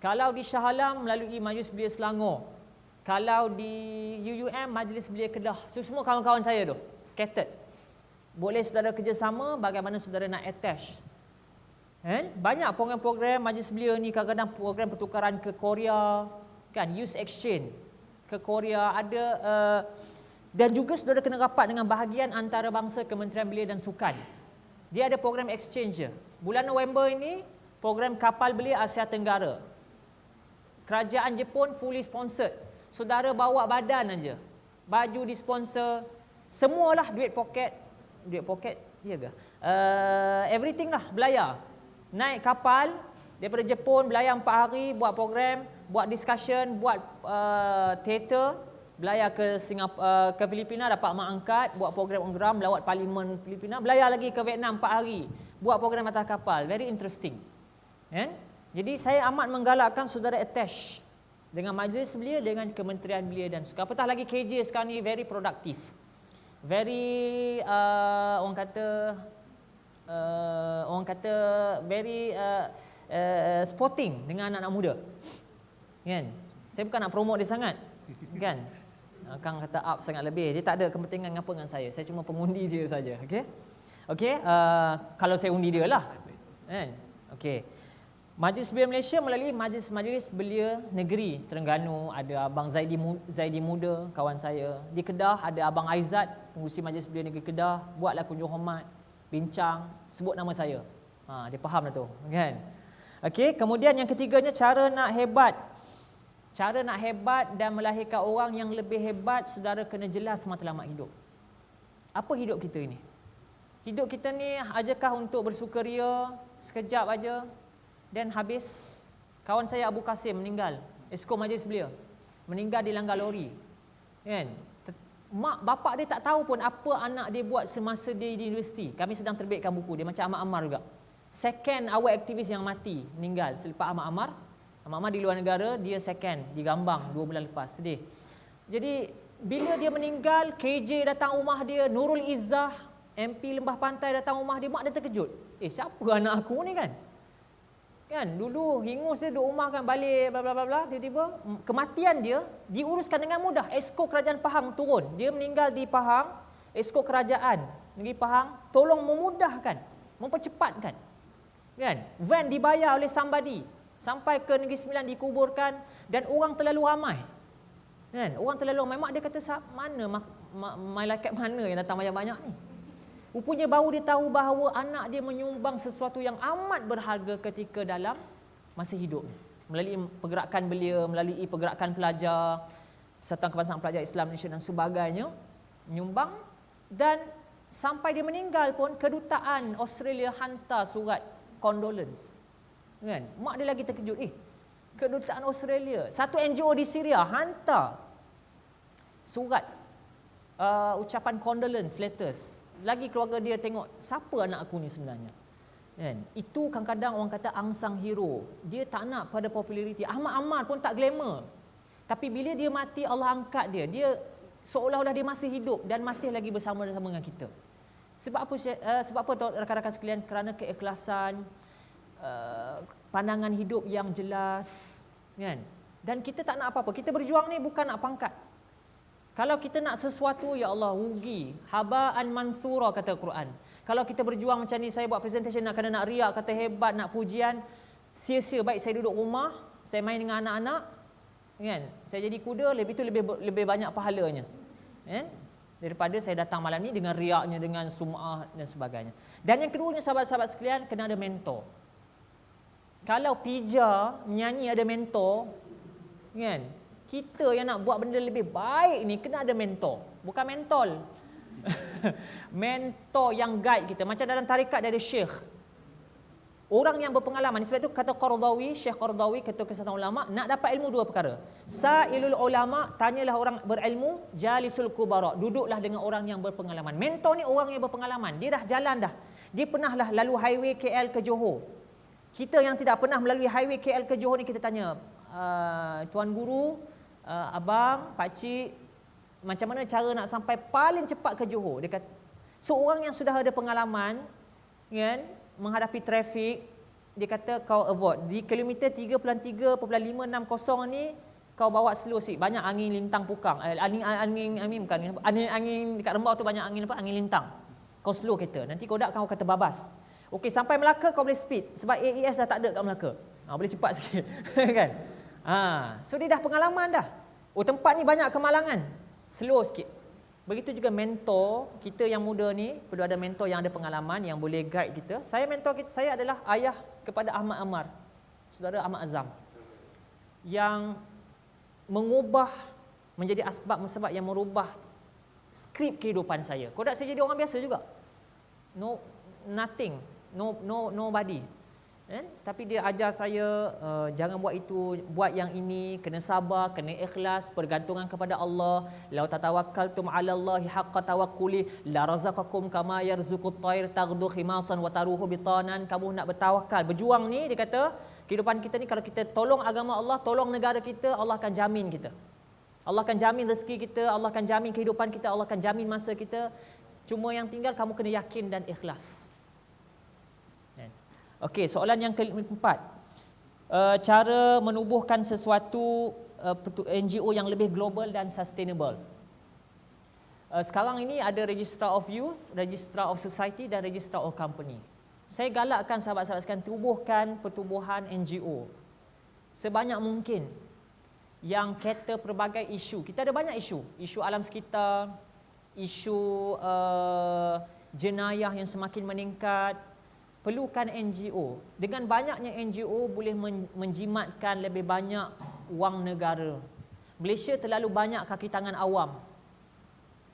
Kalau di Shah Alam melalui Majlis Belia Selangor. Kalau di UUM Majlis Belia Kedah. So, semua kawan-kawan saya tu scattered. Boleh saudara kerjasama bagaimana saudara nak attach. Banyak program-program Majlis Belia ni, kadang-kadang program pertukaran ke Korea, kan, youth exchange ke Korea ada, dan juga saudara kena rapat dengan bahagian antarabangsa Kementerian Belia dan Sukan. Dia ada program exchange je. Bulan November ini program kapal belia Asia Tenggara. Kerajaan Jepun fully sponsored. Saudara bawa badan aja. Baju disponsor, semualah duit poket, ya ke? Everything lah belayar. Naik kapal daripada Jepun, belayar 4 hari, buat program, buat discussion, buat teater, belayar ke Singapura, ke Filipina, dapat mak angkat, buat program melawat Parlimen Filipina, belayar lagi ke Vietnam 4 hari, buat program atas kapal. Very interesting. Jadi saya amat menggalakkan saudara attach dengan Majlis Belia, dengan Kementerian Belia dan Sukan. Apatah lagi KJ sekarang ni very produktif. Very orang kata very sporting dengan anak-anak muda. Kan? Saya bukan nak promote dia sangat. Kan? Kang kata up sangat lebih. Dia tak ada kepentingan apa dengan saya. Saya cuma pengundi dia saja. Okey, kalau saya undi dia lah. Kan? Okey. Majlis Belia Malaysia melalui Majlis Belia Negeri Terengganu, ada Abang Zaidi Muda, kawan saya. Di Kedah ada Abang Aizat, pengurusi Majlis Belia Negeri Kedah, buatlah kunjung hormat, bincang, sebut nama saya. Dia faham dah tu, kan? Okey, kemudian yang ketiganya cara nak hebat. Cara nak hebat dan melahirkan orang yang lebih hebat, saudara kena jelas matlamat hidup. Apa hidup kita ini? Hidup kita ni ajakah untuk bersukaria sekejap aja dan habis? Kawan saya Abu Kasim meninggal, esko majlis belia, meninggal dilanggar lori. Kan? Mak bapak dia tak tahu pun apa anak dia buat semasa dia di universiti. Kami sedang terbitkan buku dia, macam Ahmad Ammar juga. Second awal aktivis yang mati, meninggal selepas Ahmad Ammar. Ahmad Ammar di luar negara, dia second di Gambang 2 bulan lepas. Sedih. Jadi bila dia meninggal, KJ datang rumah dia, Nurul Izzah, MP Lembah Pantai datang rumah dia, mak dia terkejut. Siapa anak aku ni kan? Kan dulu hingus dia duduk rumah kan, balik bla bla bla bla, tiba-tiba kematian dia diuruskan dengan mudah. Esko Kerajaan Pahang turun. Dia meninggal di Pahang, Esko Kerajaan Negeri Pahang tolong memudahkan, mempercepatkan. Kan? Van dibayar oleh somebody sampai ke Negeri Sembilan dikuburkan dan orang terlalu ramai. Kan? Orang terlalu ramai. Mak dia kata, mana malaikat mana yang datang banyak-banyak ni? Rupanya baru dia tahu bahawa anak dia menyumbang sesuatu yang amat berharga ketika dalam masa hidup. Melalui pergerakan belia, melalui pergerakan pelajar, Persatuan Kebangsaan Pelajar Islam Malaysia dan sebagainya, menyumbang. Dan sampai dia meninggal pun, kedutaan Australia hantar surat condolence. Kan? Mak dia lagi terkejut. Kedutaan Australia, satu NGO di Syria hantar surat ucapan condolence letters. Lagi keluarga dia tengok, siapa anak aku ni sebenarnya? Kan? Itu kadang-kadang orang kata angsang hero. Dia tak nak pada populariti. Ahmad Ammar pun tak glamour. Tapi bila dia mati, Allah angkat dia. Dia seolah-olah dia masih hidup dan masih lagi bersama-sama dengan kita. Sebab apa rakan-rakan sekalian? Kerana keikhlasan, pandangan hidup yang jelas, kan? Dan kita tak nak apa-apa. Kita berjuang ni bukan nak pangkat. Kalau kita nak sesuatu, ya Allah, rugi. Haba'an manthura kata Quran. Kalau kita berjuang macam ni, saya buat presentation nak kena nak riak, kata hebat, nak pujian, sia-sia. Baik saya duduk rumah, saya main dengan anak-anak, kan? Saya jadi kuda, lebih banyak pahalanya. Kan? Daripada saya datang malam ni dengan riaknya, dengan sum'ah dan sebagainya. Dan yang keduanya, sahabat-sahabat sekalian, kena ada mentor. Kalau pija menyanyi ada mentor, kan? Kita yang nak buat benda lebih baik ni kena ada mentor. Bukan mentol. Mentor yang guide kita. Macam dalam tarikat dari syekh. Orang yang berpengalaman. Sebab itu kata Qardawi, Syekh Qardawi, Ketua Kesatuan Ulama, nak dapat ilmu dua perkara. Sa'ilul ulama, tanyalah orang berilmu. Jalisul kubara, duduklah dengan orang yang berpengalaman. Mentor ni orang yang berpengalaman. Dia dah jalan dah. Dia pernah lah lalu highway KL ke Johor. Kita yang tidak pernah melalui highway KL ke Johor ni, kita tanya, Tuan Guru, abang, pakcik, macam mana cara nak sampai paling cepat ke Johor? Dia kata, seorang yang sudah ada pengalaman, kan, menghadapi trafik, dia kata kau avoid. Di kilometer 3.3.560 ni, kau bawa slow sikit. Banyak angin lintang pukang. Angin dekat Rembau tu banyak angin apa? Angin lintang. Kau slow kereta. Nanti kau kau kata babas. Okey, sampai Melaka kau boleh speed. Sebab AES dah tak ada kat Melaka. Boleh cepat sikit. Kan? So dia dah pengalaman dah. Tempat ni banyak kemalangan. Slow sikit. Begitu juga mentor kita yang muda ni, perlu ada mentor yang ada pengalaman yang boleh guide kita. Saya adalah ayah kepada Ahmad Ammar, saudara Ahmad Azam, yang mengubah menjadi sebab yang merubah skrip kehidupan saya. Kodak saya jadi orang biasa juga. Nobody. Tapi dia ajar saya, jangan buat itu, buat yang ini, kena sabar, kena ikhlas, pergantungan kepada Allah. Lau tatawakkaltum 'ala Allahi haqqa tawakkuli la razaqakum kama yarzuqut tayr taghdu khimasan wa taruhu bitanan. Kamu nak bertawakal, berjuang ni, dia kata, kehidupan kita ni kalau kita tolong agama Allah, tolong negara kita, Allah akan jamin kita. Allah akan jamin rezeki kita, Allah akan jamin kehidupan kita, Allah akan jamin masa kita. Cuma yang tinggal kamu kena yakin dan ikhlas. Okey, soalan yang keempat. Cara menubuhkan sesuatu NGO yang lebih global dan sustainable. Sekarang ini ada Registrar of Youth, Registrar of Society dan Registrar of Company. Saya galakkan sahabat-sahabat sekalian tubuhkan pertubuhan NGO sebanyak mungkin yang cater pelbagai isu. Kita ada banyak isu. Isu alam sekitar, isu jenayah yang semakin meningkat. Perlukan NGO. Dengan banyaknya NGO boleh menjimatkan lebih banyak wang negara. Malaysia terlalu banyak kaki tangan awam.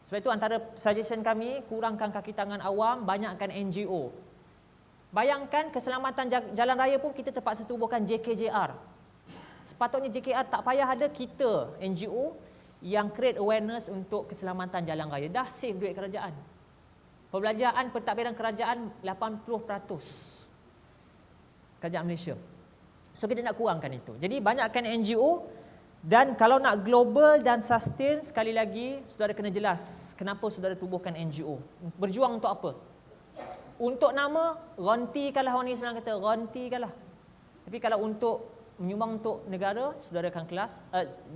Sebab itu antara suggestion kami, kurangkan kaki tangan awam, banyakkan NGO. Bayangkan keselamatan jalan raya pun kita terpaksa tubuhkan JKJR. Sepatutnya JKR tak payah ada, kita NGO yang create awareness untuk keselamatan jalan raya. Dah save duit kerajaan. Perbelanjaan pentadbiran kerajaan 80% kerajaan Malaysia. So kita nak kurangkan itu. Jadi banyakkan NGO, dan kalau nak global dan sustain, sekali lagi saudara kena jelas kenapa saudara tubuhkan NGO. Berjuang untuk apa? Untuk nama, rontikanlah, orang Islam kata rontikanlah. Tapi kalau untuk menyumbang untuk negara, saudara akan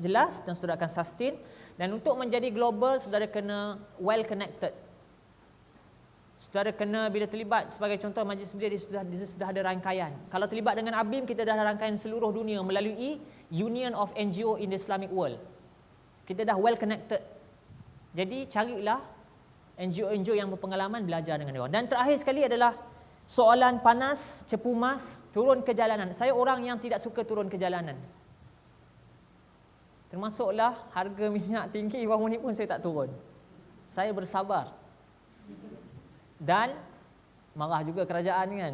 jelas dan saudara akan sustain. Dan untuk menjadi global, saudara kena well connected. Saudara kena, bila terlibat sebagai contoh Majlis Belia, dia sudah ada rangkaian. Kalau terlibat dengan ABIM, kita dah ada rangkaian seluruh dunia melalui Union of NGO in the Islamic World. Kita dah well connected. Jadi carilah NGO-NGO yang berpengalaman, belajar dengan dia. Dan terakhir sekali adalah soalan panas, cepu mas, turun ke jalanan. Saya orang yang tidak suka turun ke jalanan. Termasuklah harga minyak tinggi, bawang ni pun saya tak turun. Saya bersabar. Dan marah juga kerajaan kan.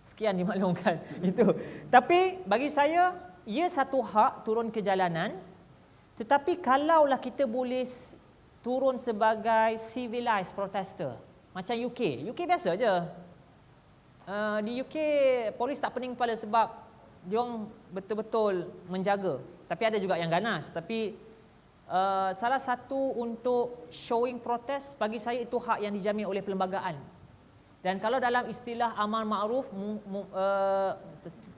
Sekian dimaklumkan. Itu. Tapi bagi saya, ia satu hak turun ke jalanan. Tetapi kalaulah kita boleh turun sebagai civilized protester, macam UK biasa je. Di UK polis tak pening kepala sebab diorang betul-betul menjaga. Tapi ada juga yang ganas. Tapi salah satu untuk showing protest, bagi saya itu hak yang dijamin oleh perlembagaan. Dan kalau dalam istilah amar ma'ruf,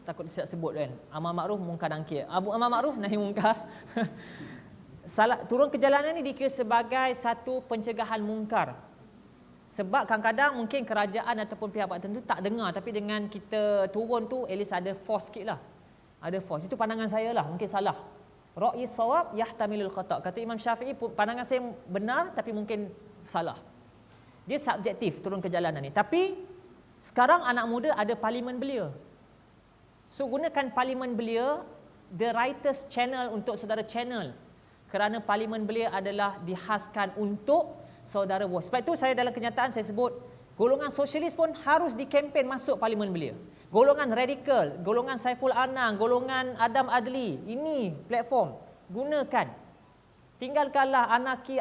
takut saya sebut kan, amar ma'ruf mungkar nangkir, amar ma'ruf nahi mungkar. Turun ke jalanan ni dikira sebagai satu pencegahan mungkar. Sebab kadang-kadang mungkin kerajaan ataupun pihak tertentu tak dengar, tapi dengan kita turun tu at least ada force sikit lah. Ada force. Itu pandangan saya lah, mungkin salah. Ra'yi sawab yahtamilul khata'. Kata Imam Syafi'i, pandangan saya benar tapi mungkin salah. Dia subjektif turun ke jalanan ni. Tapi sekarang anak muda ada Parlimen Belia. So gunakan Parlimen Belia, the writers channel untuk saudara channel. Kerana Parlimen Belia adalah dihaskan untuk saudara buah. Sebab itu saya dalam kenyataan saya sebut, golongan sosialis pun harus dikempen masuk Parlimen Belia. Golongan radikal, golongan Saiful Anang, golongan Adam Adli, ini platform. Gunakan. Tinggalkanlah anarki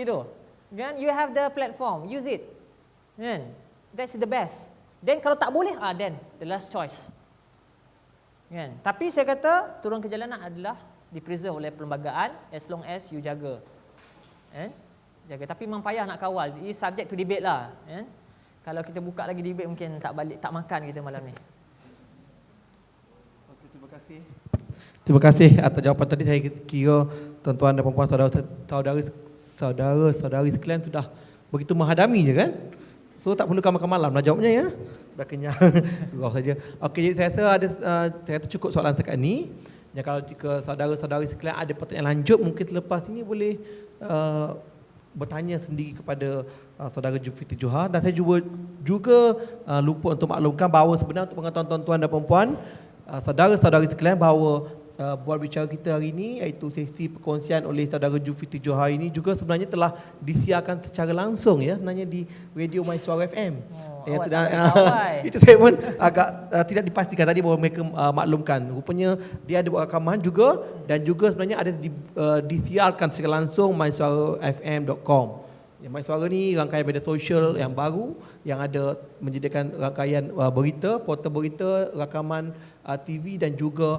tu. Kan? You have the platform, use it. Kan? That's the best. Then kalau tak boleh, then the last choice. Kan? Tapi saya kata turun ke jalanan adalah dipreserve oleh perlembagaan as long as you jaga. Jaga. Tapi memang payah nak kawal. Ini subject to debate lah. Kalau kita buka lagi debate mungkin tak makan kita malam ni. Okey, terima kasih. Terima kasih atas jawapan tadi. Saya kira tuan-tuan dan puan-puan, saudara-saudari sekalian sudah begitu menghadami je kan. So tak perlu makan malam lah jawabnya ya. Dah kenyang. Gurau saja. Okey, saya rasa saya rasa cukup soalan sekat ni. Dan kalau jika saudara-saudari sekalian ada pertanyaan lanjut, mungkin selepas ini boleh bertanya sendiri kepada saudara Zulkifli Johar. Dan saya juga lupa untuk maklumkan bahawa sebenarnya untuk pengetahuan tuan-tuan dan puan-puan, saudara-saudari sekalian, bahawa buat bicara kita hari ini, iaitu sesi perkongsian oleh saudara Zulkifli Johar ini juga sebenarnya telah disiarkan secara langsung ya, sebenarnya di Radio My Suara FM. Itu saya pun agak tidak dipastikan, tadi baru mereka maklumkan. Rupanya dia ada buat rakaman juga, dan juga sebenarnya ada disiarkan secara langsung mysuarafm.com. Yang My Suara ni rangkaian media sosial yang baru yang ada menyediakan rangkaian berita, portal berita, rakaman TV dan juga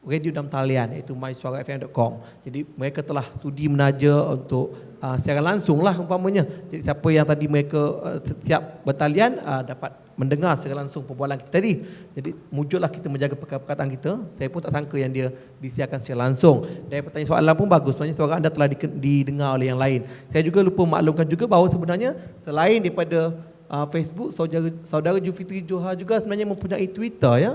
radio dalam talian, iaitu mysuarafm.com. Jadi mereka telah sudi menaja untuk secara langsung lah umpamanya. Jadi siapa yang tadi mereka siap bertalian dapat mendengar secara langsung perbualan kita tadi. Jadi mujurlah kita menjaga perkataan kita. Saya pun tak sangka yang dia disiarkan secara langsung. Dan pertanyaan soalan pun bagus. Sebenarnya suara anda telah didengar oleh yang lain. Saya juga lupa maklumkan juga bahawa sebenarnya selain daripada Facebook, saudara Zulkifli Johar juga sebenarnya mempunyai Twitter ya.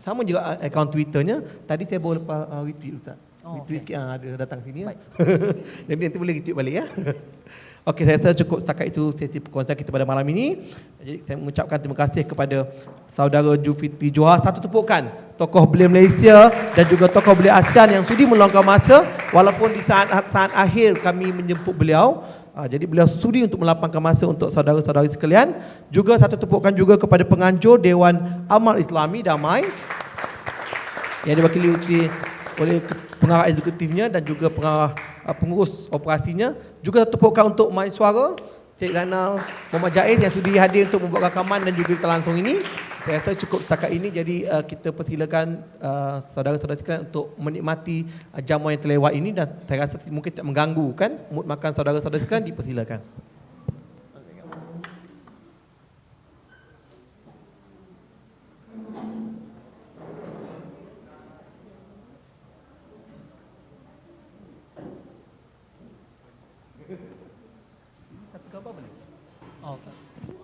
Sama juga akaun Twitternya. Tadi saya baru lepas retweet Ustaz. Retweet sikit, ada datang sini ya. Jadi nanti boleh retweet balik ya. Okey, saya rasa cukup setakat itu sesi perkongsian kita pada malam ini. Jadi saya mengucapkan terima kasih kepada saudara Zulkifli Johar. Satu tepukan tokoh belia Malaysia dan juga tokoh belia ASEAN yang sudi meluangkan masa walaupun di saat akhir kami menjemput beliau, jadi beliau sudi untuk melapangkan masa untuk saudara-saudari sekalian. Juga satu tepukan juga kepada penganjur Dewan Amal Islami Damai yang diwakili oleh pengarah eksekutifnya dan juga pengarah pengurus operasinya. Juga satu tepukan untuk Main Suara Cik Zainal Muhammad Jaiz yang sudi hadir untuk membuat rakaman dan juga kita langsung ini. Saya rasa cukup setakat ini, jadi kita persilakan saudara-saudara sekalian untuk menikmati jamuan yang terlewat ini, dan saya rasa mungkin tak mengganggu kan mood makan saudara-saudara sekalian, dipersilakan. Oh, okay.